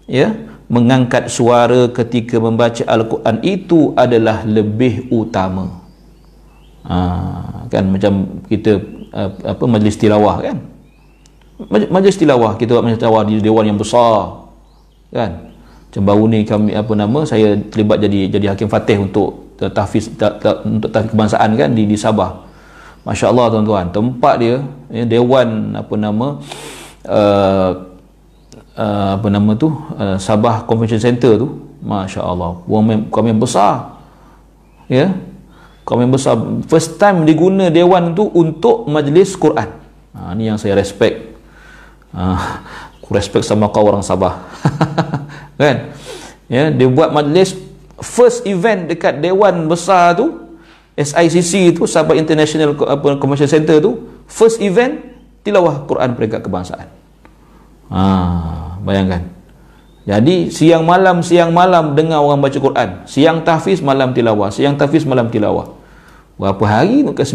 ya, mengangkat suara ketika membaca Al-Quran itu adalah lebih utama. Kan macam kita majlis tilawah kan, majlis tilawah, kita buat majlis tilawah di dewan yang besar kan. Macam baru ni kami saya terlibat jadi hakim fatih untuk tahfiz untuk tahfiz kebangsaan kan di Sabah. Masya-Allah tuan-tuan, tempat dia dewan Sabah Convention Center tu, masya-Allah, kami besar. Ya. Kami besar. First time diguna dewan tu untuk majlis Quran. Ni yang saya respect. Aku respect sama kau orang Sabah. Kan? Ya, dia buat majlis first event dekat dewan besar tu, SICC tu, Sabah International Convention Center tu, first event tilawah Quran peringkat kebangsaan. Bayangkan. Jadi siang malam dengar orang baca Quran, siang tahfiz, malam tilawah, siang tahfiz, malam tilawah. Berapa hari? Mungkin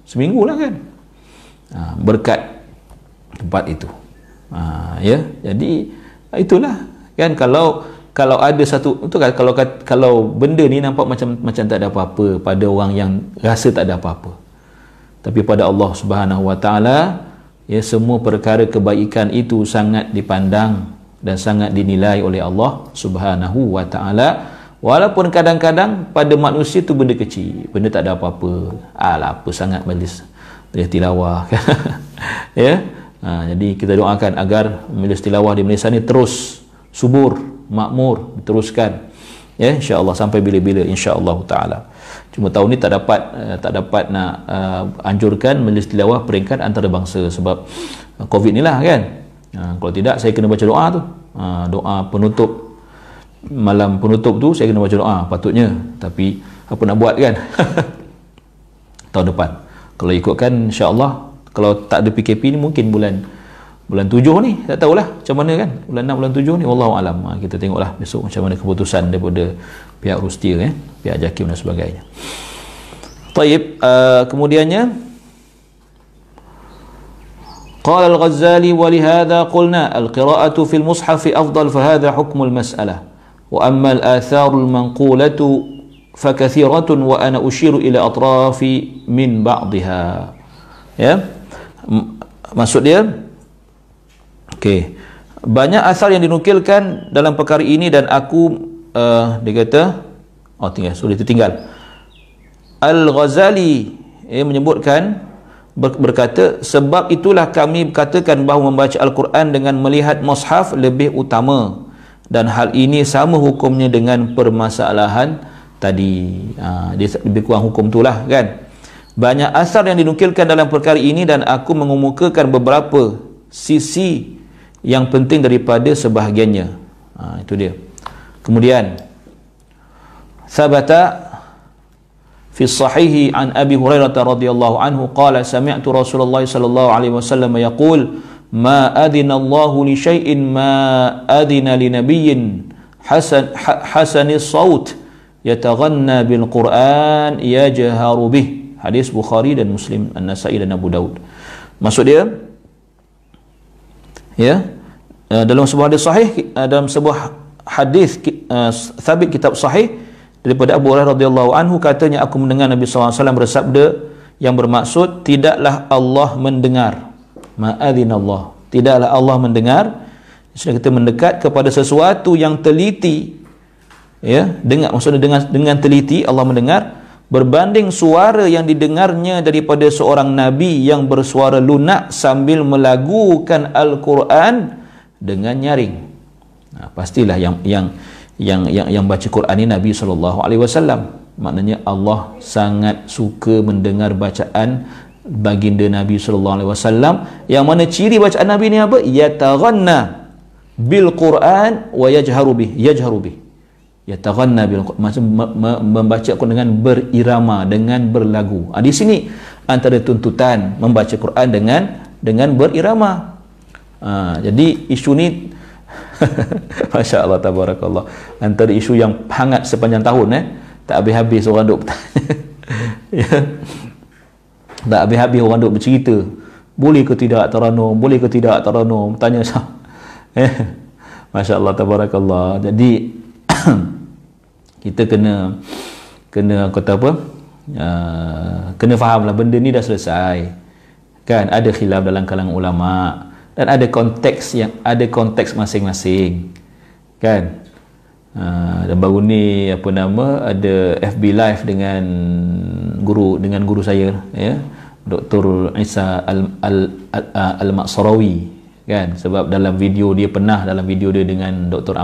seminggu lah kan. Berkat tempat itu. Ya, jadi itulah kan, kalau ada satu itu kan, kalau benda ni nampak macam tak ada apa-apa pada orang yang rasa tak ada apa-apa, tapi pada Allah Subhanahu Wa Taala, ya, semua perkara kebaikan itu sangat dipandang dan sangat dinilai oleh Allah Subhanahu Wa Taala. Walaupun kadang-kadang pada manusia tu benda kecil, benda tak ada apa-apa, apa sangat majlis tilawah. Ya. Jadi kita doakan agar majlis tilawah di Malaysia ni terus subur, makmur, diteruskan, ya, insya-Allah sampai bila-bila, insya-Allah taala. Cuma tahun ni tak dapat nak anjurkan majlis tilawah peringkat antarabangsa sebab Covid ni lah kan. Kalau tidak saya kena baca doa tu. Doa penutup, malam penutup tu saya kena baca doa patutnya, tapi apa nak buat kan. Tahun depan kalau ikutkan, insya-Allah, kalau tak ada PKP ni mungkin bulan 7 ni, tak tahulah macam mana kan, bulan 6 bulan 7 ni, wallahu alam. Kita tengoklah besok macam mana keputusan daripada pihak Rustia, pihak JAKIM dan sebagainya. Taib, kemudiannya قال الغزالي ولهذا قلنا القراءة في المصحف أفضل فهذا حكم المسألة وأما الآثار المنقولة فكثيرة وأنا أشير إلى أطراف من بعضها. Ya, maksud dia, okey, banyak asar yang dinukilkan dalam perkara ini dan aku dia kata sudah tertinggal. Al-Ghazali menyebutkan, berkata, sebab itulah kami katakan bahawa membaca Al-Quran dengan melihat mushaf lebih utama, dan hal ini sama hukumnya dengan permasalahan tadi. Dia lebih kurang hukum itulah kan. Banyak asar yang dinukilkan dalam perkara ini dan aku mengemukakan beberapa sisi yang penting daripada sebahagiannya. Itu dia. Kemudian sabata fi sahihi an Abi Hurairah radhiyallahu anhu qala sami'tu Rasulullah sallallahu alaihi wasallam yaqul ma adina Allah li shay'in ma adina li nabiyyin hasanis saut yataghanna bil Quran yajharu bih. Hadis Bukhari dan Muslim, An-Nasa'i dan Abu Daud. Maksud dia, ya, dalam sebuah hadis sahih, dalam sebuah hadis sabit kitab sahih daripada Abu Hurairah radhiyallahu anhu, katanya aku mendengar Nabi SAW bersabda yang bermaksud tidaklah Allah mendengar, ma'adzinallah, tidaklah Allah mendengar. Sudah kita mendekat kepada sesuatu yang teliti, ya, dengar, maksudnya dengan teliti Allah mendengar berbanding suara yang didengarnya daripada seorang nabi yang bersuara lunak sambil melagukan Al-Quran dengan nyaring. Pastilah yang baca Quran ni Nabi SAW. Maknanya Allah sangat suka mendengar bacaan baginda Nabi SAW, yang mana ciri bacaan Nabi ni apa? Yataghanna bil Quran wa yajharu bih. Yataghanna bil Quran, maksud membaca Quran dengan berirama, dengan berlagu. Di sini antara tuntutan membaca Quran dengan berirama. Jadi isu ni Masya Allah, tabarakallah, antara isu yang hangat sepanjang tahun, tak habis-habis orang duk bertanya. Tak habis-habis orang duk bercerita, boleh ke tidak taranum, boleh ke tidak taranum, tanya Masya Allah, tabarakallah. Jadi kita kena kata apa, kena fahamlah benda ni dah selesai kan. Ada khilaf dalam kalangan ulama dan ada konteks masing-masing kan. Dan baru ni ada FB live dengan guru saya, ya, Dr. Isa Al-Maksarawi kan. Sebab dalam video dia dengan Dr.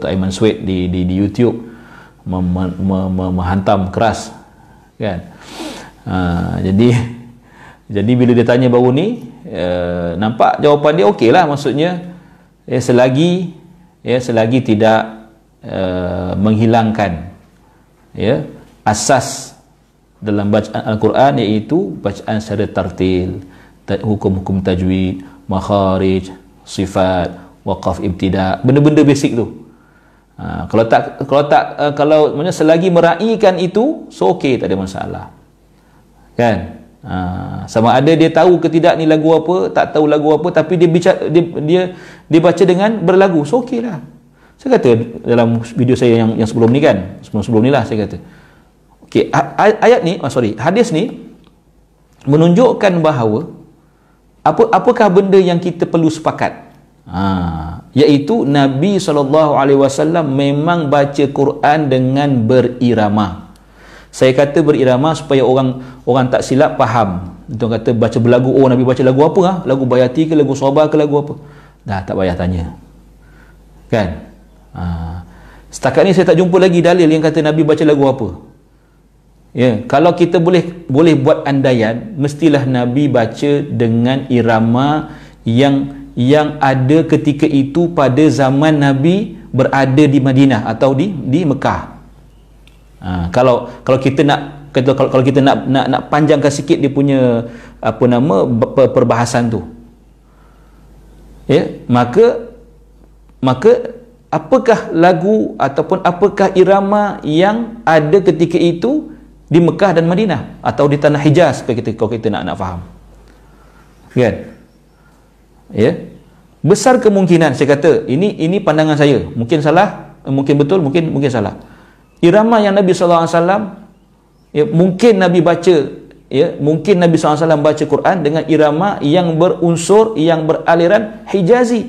Aiman Sweet di YouTube menghantam keras kan. Jadi bila dia tanya baru ni, nampak jawapan dia okeylah, maksudnya selagi tidak menghilangkan asas dalam bacaan Al-Quran, iaitu bacaan secara tartil, hukum-hukum tajwid, makharij, sifat, waqaf, ibtida, benda-benda basic tu. Kalau selagi meraihkan itu, so okey, tak ada masalah kan. Sama ada dia tahu ke tidak ni lagu apa, tak tahu lagu apa, tapi dia baca dengan berlagu, so okey lah. Saya kata dalam video saya yang sebelum ni kan, sebelum ni lah saya kata, okey, ayat ni, hadis ni menunjukkan bahawa apakah benda yang kita perlu sepakat, iaitu Nabi SAW memang baca Quran dengan berirama. Saya kata berirama supaya orang tak silap faham. Tuan kata baca berlagu, oh Nabi baca lagu apa? Lagu Bayati ke, lagu Sabah ke, lagu apa? Dah tak payah tanya kan. Setakat ni saya tak jumpa lagi dalil yang kata Nabi baca lagu apa. Ya, kalau kita boleh buat andaian, mestilah Nabi baca dengan irama yang ada ketika itu pada zaman Nabi berada di Madinah atau di Mekah. Kalau kita nak panjangkan sikit dia punya perbahasan tu, ya, maka apakah lagu ataupun apakah irama yang ada ketika itu di Mekah dan Madinah atau di tanah Hijaz, kalau kita nak faham kan, ya. Besar kemungkinan, saya kata ini pandangan saya, mungkin salah, mungkin betul, mungkin salah. Irama yang Nabi SAW, ya, mungkin Nabi SAW baca Quran dengan irama yang berunsur, yang beraliran Hijazi.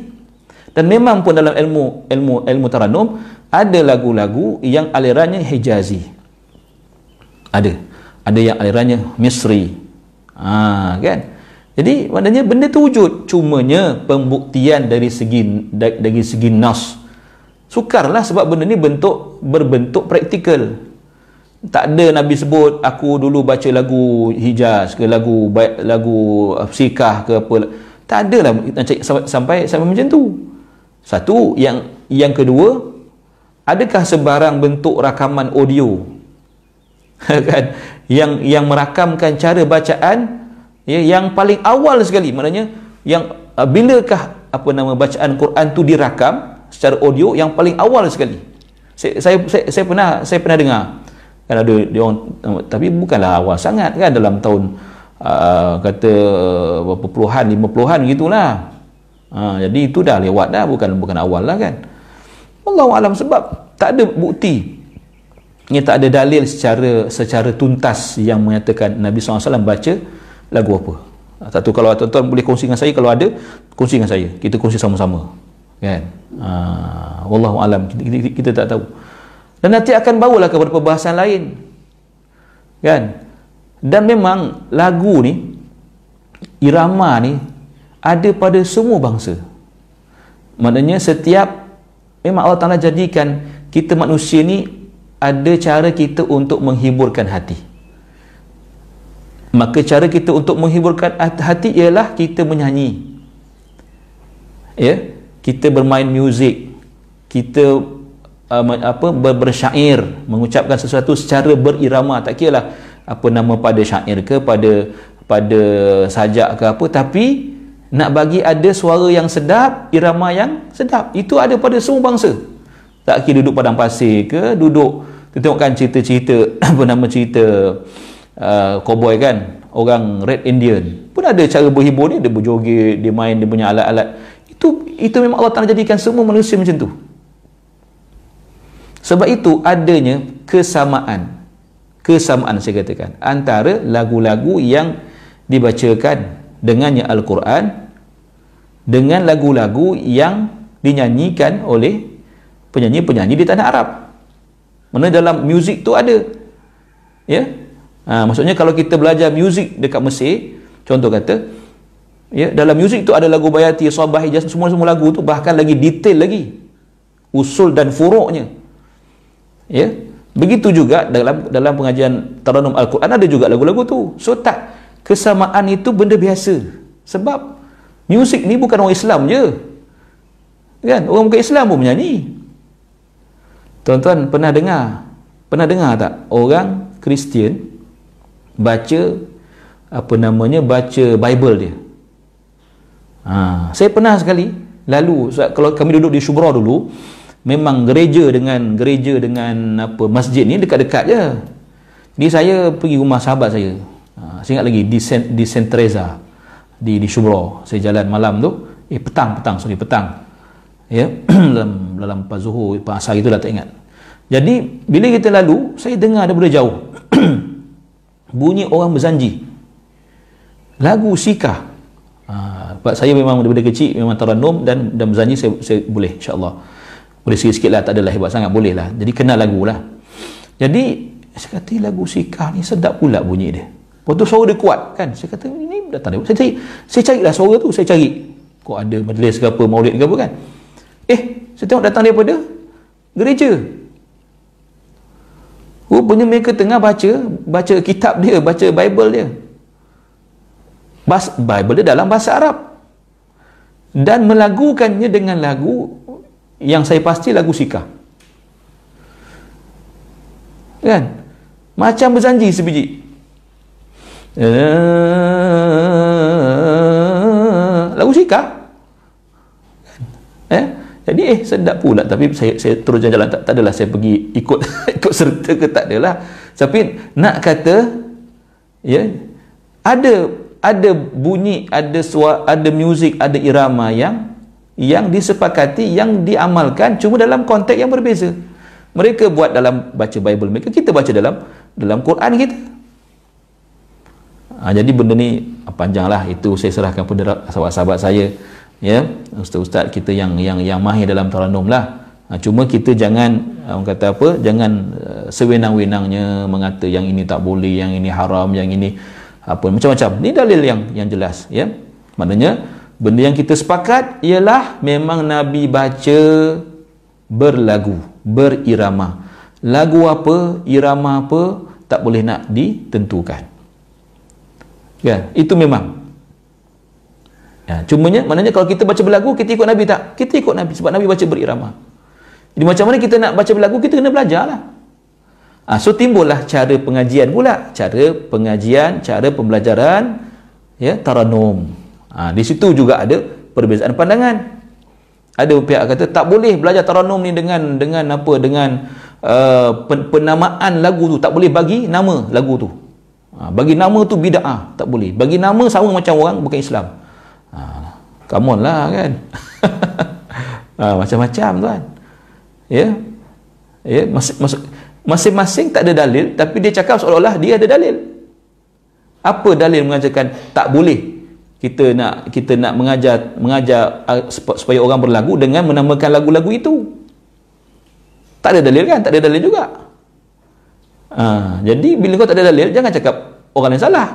Dan memang pun dalam ilmu taranum ada lagu-lagu yang alirannya Hijazi. Ada yang alirannya Misri. Kan? Jadi maknanya benda tu wujud, cumanya pembuktian dari segi nas sukarlah, sebab benda ni berbentuk praktikal. Tak ada Nabi sebut aku dulu baca lagu Hijaz ke lagu Sikah ke apa. Tak ada lah sampai macam tu. Satu, yang kedua, adakah sebarang bentuk rakaman audio kan yang merakamkan cara bacaan, ya, yang paling awal sekali, maknanya yang bilakah bacaan Quran tu dirakam secara audio yang paling awal sekali. Saya pernah dengar kan, ada dia orang, tapi bukanlah awal sangat kan, dalam tahun kata berapa puluhan, 50-an gitulah. Jadi itu dah lewat dah, bukan awal lah kan. Wallahu alam, sebab tak ada bukti, tak ada dalil secara tuntas yang menyatakan Nabi SAW baca lagu apa. Satu, kalau tuan-tuan boleh kongsi dengan saya, kalau ada, kongsi dengan saya, kita kongsi sama-sama kan. Wallahu alam, kita tak tahu. Dan nanti akan bawalah kepada perbahasan lain Kan? Dan memang lagu ni, irama ni ada pada semua bangsa. Maknanya memang Allah Ta'ala jadikan kita manusia ni ada cara kita untuk menghiburkan hati. Maka cara kita untuk menghiburkan hati ialah kita menyanyi, ya, kita bermain muzik, kita bersyair, mengucapkan sesuatu secara berirama. Tak kira lah apa nama pada syair ke, pada sajak ke apa, tapi nak bagi ada suara yang sedap, irama yang sedap. Itu ada pada semua bangsa. Tak kira duduk padang pasir ke, duduk tengokkan cerita-cerita apa nama cerita cowboy kan, orang Red Indian pun ada cara berhibur dia berjoget, dia main, dia punya alat-alat. Itu memang Allah Ta'ala jadikan semua manusia macam tu. Sebab itu adanya kesamaan saya katakan antara lagu-lagu yang dibacakan dengannya Al-Quran dengan lagu-lagu yang dinyanyikan oleh penyanyi-penyanyi di tanah Arab. Mana dalam muzik tu ada, ya. Maksudnya kalau kita belajar muzik dekat Mesir, contoh kata, ya, dalam muzik tu ada lagu Bayati, Sabah, Hijaz, semua lagu tu bahkan lagi detail lagi usul dan furuknya, ya. Begitu juga dalam pengajian Taranum Al-Quran ada juga lagu-lagu tu. So kesamaan itu benda biasa. Sebab muzik ni bukan orang Islam je, kan, orang bukan Islam pun menyanyi. Tuan-tuan pernah dengar tak orang Kristian baca baca Bible dia? Saya pernah sekali lalu, kalau kami duduk di Syubra dulu, memang gereja dengan masjid ni dekat-dekat je. Jadi saya pergi rumah sahabat saya, saya ingat lagi di Saint Teresa di Syubra. Saya jalan malam tu, petang, ya, dalam pas Zuhur, pas Asar itulah, tak ingat. Jadi bila kita lalu, saya dengar daripada jauh bunyi orang berzanji lagu Sikah. Sebab saya memang daripada kecil memang taranum dan berzanji saya boleh, insya-Allah boleh sikit-sikit lah, tak adalah hebat sangat, boleh lah, jadi kenal lagu lah. Jadi saya kata lagu Sikah ni sedap pula bunyi dia, lepas tu suara dia kuat kan. Saya kata ini datang dari, saya carilah suara tu, saya cari kok ada majlis ke apa, maulid ke apa kan. Saya tengok datang daripada gereja. Rupanya mereka tengah baca kitab dia, baca Bible dia. Bible dia dalam bahasa Arab, dan melagukannya dengan lagu yang saya pasti lagu Sikah, kan, macam berzanji sebiji. Lagu Sikah, jadi sedap pula. Tapi saya terus jalan, tak adalah saya pergi ikut serta ke, tak adalah. Tapi nak kata, ya, ada bunyi, ada suara, ada muzik, ada irama yang disepakati, yang diamalkan, cuma dalam konteks yang berbeza. Mereka buat dalam baca Bible mereka, kita baca dalam Quran kita. Jadi benda ni panjanglah, itu saya serahkan kepada sahabat-sahabat saya, ya, ustaz-ustaz kita yang mahir dalam taranum lah. Cuma kita jangan, orang kata apa, jangan sewenang-wenangnya mengata yang ini tak boleh, yang ini haram, yang ini apa, macam-macam. Ni dalil yang jelas, ya. Maknanya benda yang kita sepakat ialah memang Nabi baca berlagu, berirama. Lagu apa, irama apa, tak boleh nak ditentukan, kan, itu memang. Cumanya maknanya kalau kita baca berlagu, kita ikut Nabi tak? Kita ikut Nabi, sebab Nabi baca berirama. Jadi macam mana kita nak baca berlagu, kita kena belajar lah. So timbullah cara pengajian pula, cara pembelajaran, ya, taranum. Di situ juga ada perbezaan pandangan. Ada pihak kata tak boleh belajar taranum ni dengan penamaan lagu tu, tak boleh bagi nama lagu tu. Bagi nama tu bid'ah, tak boleh. Bagi nama sama macam orang bukan Islam. Come on lah, kan. Macam-macam tuan, ya, masing-masing tak ada dalil, tapi dia cakap seolah-olah dia ada dalil. Apa dalil mengajarkan tak boleh kita nak mengajar supaya orang berlagu dengan menamakan lagu-lagu itu? Tak ada dalil, kan? Tak ada dalil juga. Jadi bila kau tak ada dalil, jangan cakap orang lain salah.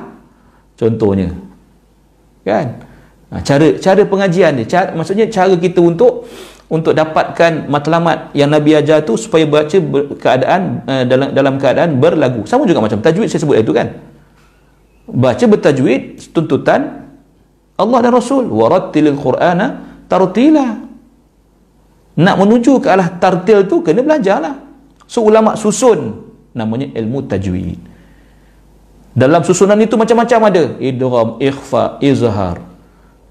Contohnya, kan? Cara pengajian dia, maksudnya cara kita untuk dapatkan matlamat yang Nabi ajar tu supaya baca keadaan dalam keadaan berlagu. Sama juga macam tajwid saya sebut itu kan. Baca bertajwid tuntutan Allah dan Rasul. Warattilil Qur'ana tartila. Nak menuju ke arah tartil tu kena belajarlah. So ulama susun namanya ilmu tajwid. Dalam susunan itu macam-macam ada. Idgham, ikhfa, izhar,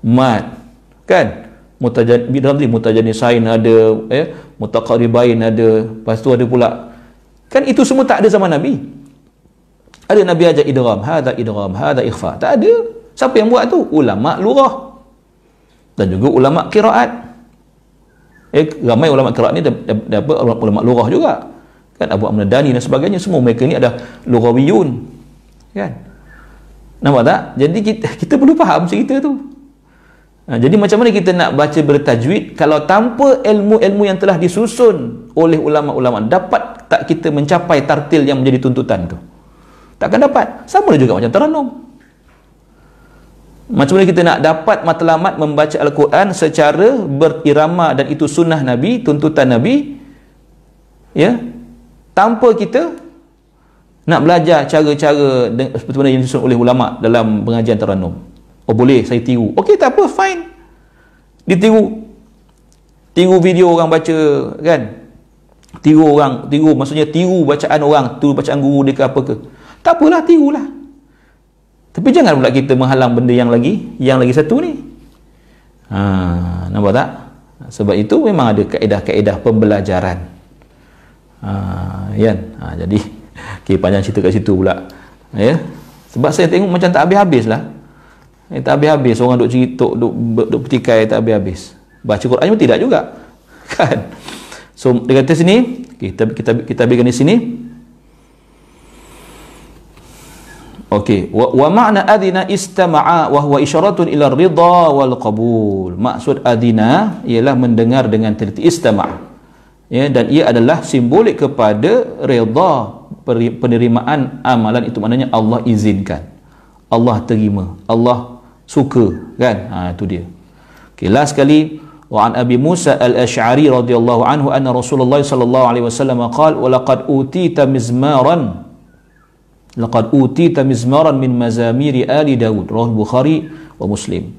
mad, kan? Mutajanisain ada, mutaqaribain ada, lepas tu ada pula, kan itu semua tak ada zaman Nabi. Ada Nabi ajar idgham, hadha ikhfa, tak ada. Siapa yang buat tu? Ulama lughah dan juga ulama qiraat. Ramai ulama qiraat ni dapat ulama lughah juga, kan? Abu Amr Dani dan sebagainya, semua mereka ni ada lughawiyun, kan? Nampak tak? Jadi kita perlu faham cerita tu. Jadi macam mana kita nak baca bertajwid kalau tanpa ilmu-ilmu yang telah disusun oleh ulama-ulama? Dapat tak kita mencapai tartil yang menjadi tuntutan tu? Takkan dapat. Sama juga macam Tarannum. Macam mana kita nak dapat matlamat membaca Al-Quran secara berirama, dan itu sunnah Nabi, tuntutan Nabi, ya, tanpa kita nak belajar cara-cara seperti mana yang disusun oleh ulama dalam pengajian Tarannum. Oh boleh, saya tiru. Okey, tak apa, fine. Ditiru. Tiru video orang baca, kan? Tiru maksudnya tiru bacaan orang, tiru bacaan guru dia ke apa ke. Tak apalah, tirulah. Tapi jangan pula kita menghalang benda yang lagi satu ni. Nampak tak? Sebab itu memang ada kaedah-kaedah pembelajaran. Jadi panjang cerita kat situ pula. Ya. Sebab saya tengok macam tak habis-habis lah. Tak habis-habis orang duk cerita, duk petikai, tak habis-habis. Baca Quran pun tidak juga, kan? So dia kata sini, kita ambilkan di sini. Okey, wa ma'na adina istama'a wa huwa isyaratun ila ridha wal qabul. Maksud adina ialah mendengar dengan teliti, istama'. Ya, dan ia adalah simbolik kepada redha, penerimaan amalan, itu maknanya Allah izinkan, Allah terima, Allah suka, kan? Itu dia. Okey, last sekali, wa an Abi Musa al-Asy'ari radhiyallahu anhu anna Rasulullah sallallahu alaihi wasallam qala wa laqad utita mizmaran min mazamiri ali Daud, rawahu Bukhari wa Muslim.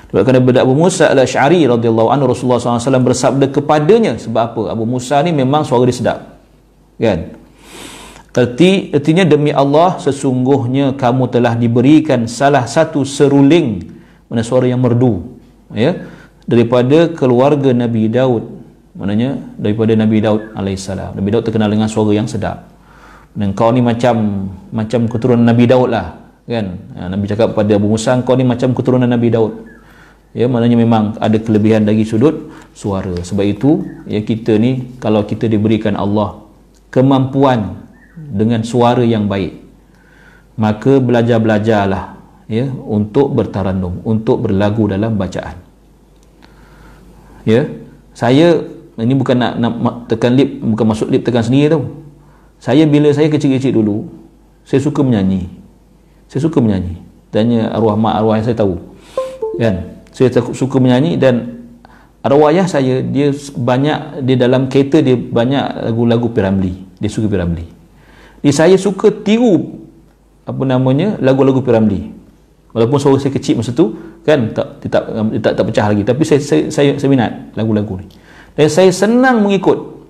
Diriwayatkan daripada Abu Musa al-Asy'ari radhiyallahu anhu, Rasulullah SAW bersabda kepadanya. Sebab apa? Abu Musa ni memang suara dia sedap, kan? Artinya, demi Allah, sesungguhnya kamu telah diberikan salah satu seruling, mana suara yang merdu, ya, daripada keluarga Nabi Daud, maknanya daripada Nabi Daud alaihissalam. Nabi Daud terkenal dengan suara yang sedap. Dan kau ni macam keturunan Nabi Daud lah, kan? Nabi cakap pada Abu Musa, kau ni macam keturunan Nabi Daud. Ya, maknanya memang ada kelebihan dari sudut suara. Sebab itu, ya, kita ni kalau kita diberikan Allah kemampuan dengan suara yang baik, maka belajarlah, ya, untuk bertarannum, untuk berlagu dalam bacaan. Ya, saya ini bukan nak tekan lip, bukan masuk lip tekan sendiri tau. Bila saya kecil-kecil dulu, saya suka menyanyi. Tanya arwah mak arwah yang saya tahu, kan? Saya suka menyanyi, dan arwah ayah saya, dia dalam kereta dia banyak lagu-lagu P.Ramlee. Dia suka P.Ramlee. Jadi saya suka tiru lagu-lagu P.Ramlee. Walaupun suara saya kecil masa tu, kan, tak pecah lagi, tapi saya minat lagu-lagu ni. Dan saya senang mengikut.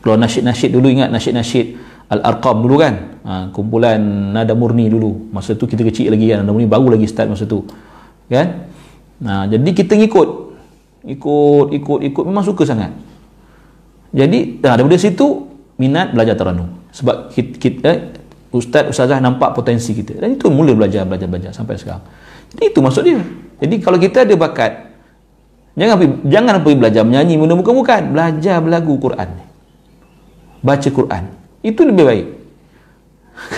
Kalau nasyid-nasyid dulu, ingat nasyid-nasyid Al-Arqam dulu, kan? Kumpulan Nada Murni dulu. Masa tu kita kecil lagi, kan? Nada Murni baru lagi start masa tu, kan? Jadi kita ikut, memang suka sangat. Jadi daripada situ minat belajar tarannum. Sebab kita ustazah nampak potensi kita, dan itu mula belajar sampai sekarang. Jadi itu maksud dia. Jadi kalau kita ada bakat, jangan pergi belajar menyanyi, bukan, belajar berlagu Quran, baca Quran, itu lebih baik,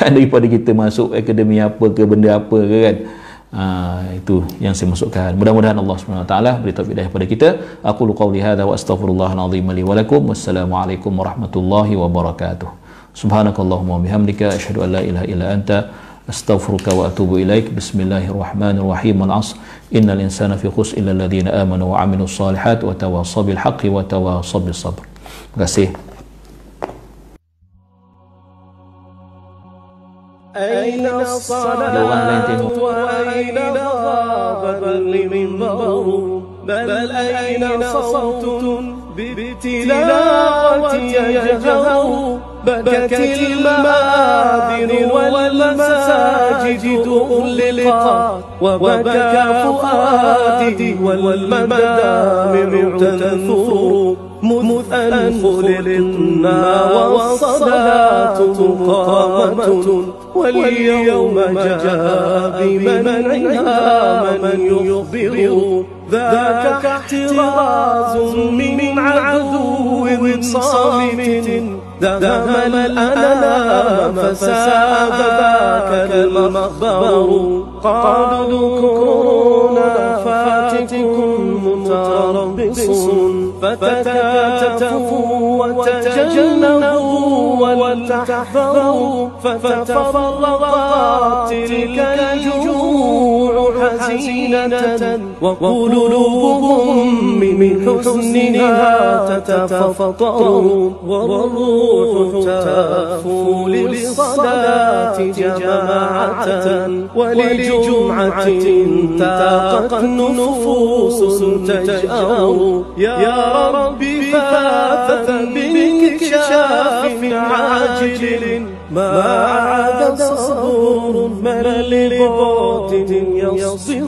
kan, daripada kita masuk akademi apa ke, benda apa ke, kan? Itu yang saya masukkan. Mudah-mudahan Allah SWT beri taufik hidayah kepada kita. Aqulu qawli hadza wa astaghfirullahal azim li wa lakum. Wassalamualaikum warahmatullahi wabarakatuh. Subhanakallahumma bihamdika asyhadu an la ilaha illa anta astaghfiruka wa atubu ilaik. Bismillahirrahmanirrahim. Al-'asr. Innal insana fi khusr illa alladziina aamanu wa 'amilus shalihat wa tawassaw bil haqqi wa tawassaw bis sabr. Terima kasih. أين الصلاة وأين غاب المنبر بل أين صوت بتلاوتي يجهر بكت المآذن والمساجد أغلقت وبكى فؤادي والمدامع تنثر مذ أن خلقنا والصلاة قامة واليوم جاء بمنعها من يخبر ذاك احتراز من عدو صامت دهم الأنام فساد ذاك المخبر قالوا كورونا فاتكم متربص فتكاتفوا وتجنبوا ولتحذروا فتفرقت تلك الجموع حزينة وقلوبهم من حزنها تتفطر والروح تهفو للصلاة جماعة ولجمعة تاقت نفوس تجأر يا ربي فاثا بانكشاف عاجل ما عاد صبر من لباطن يصبر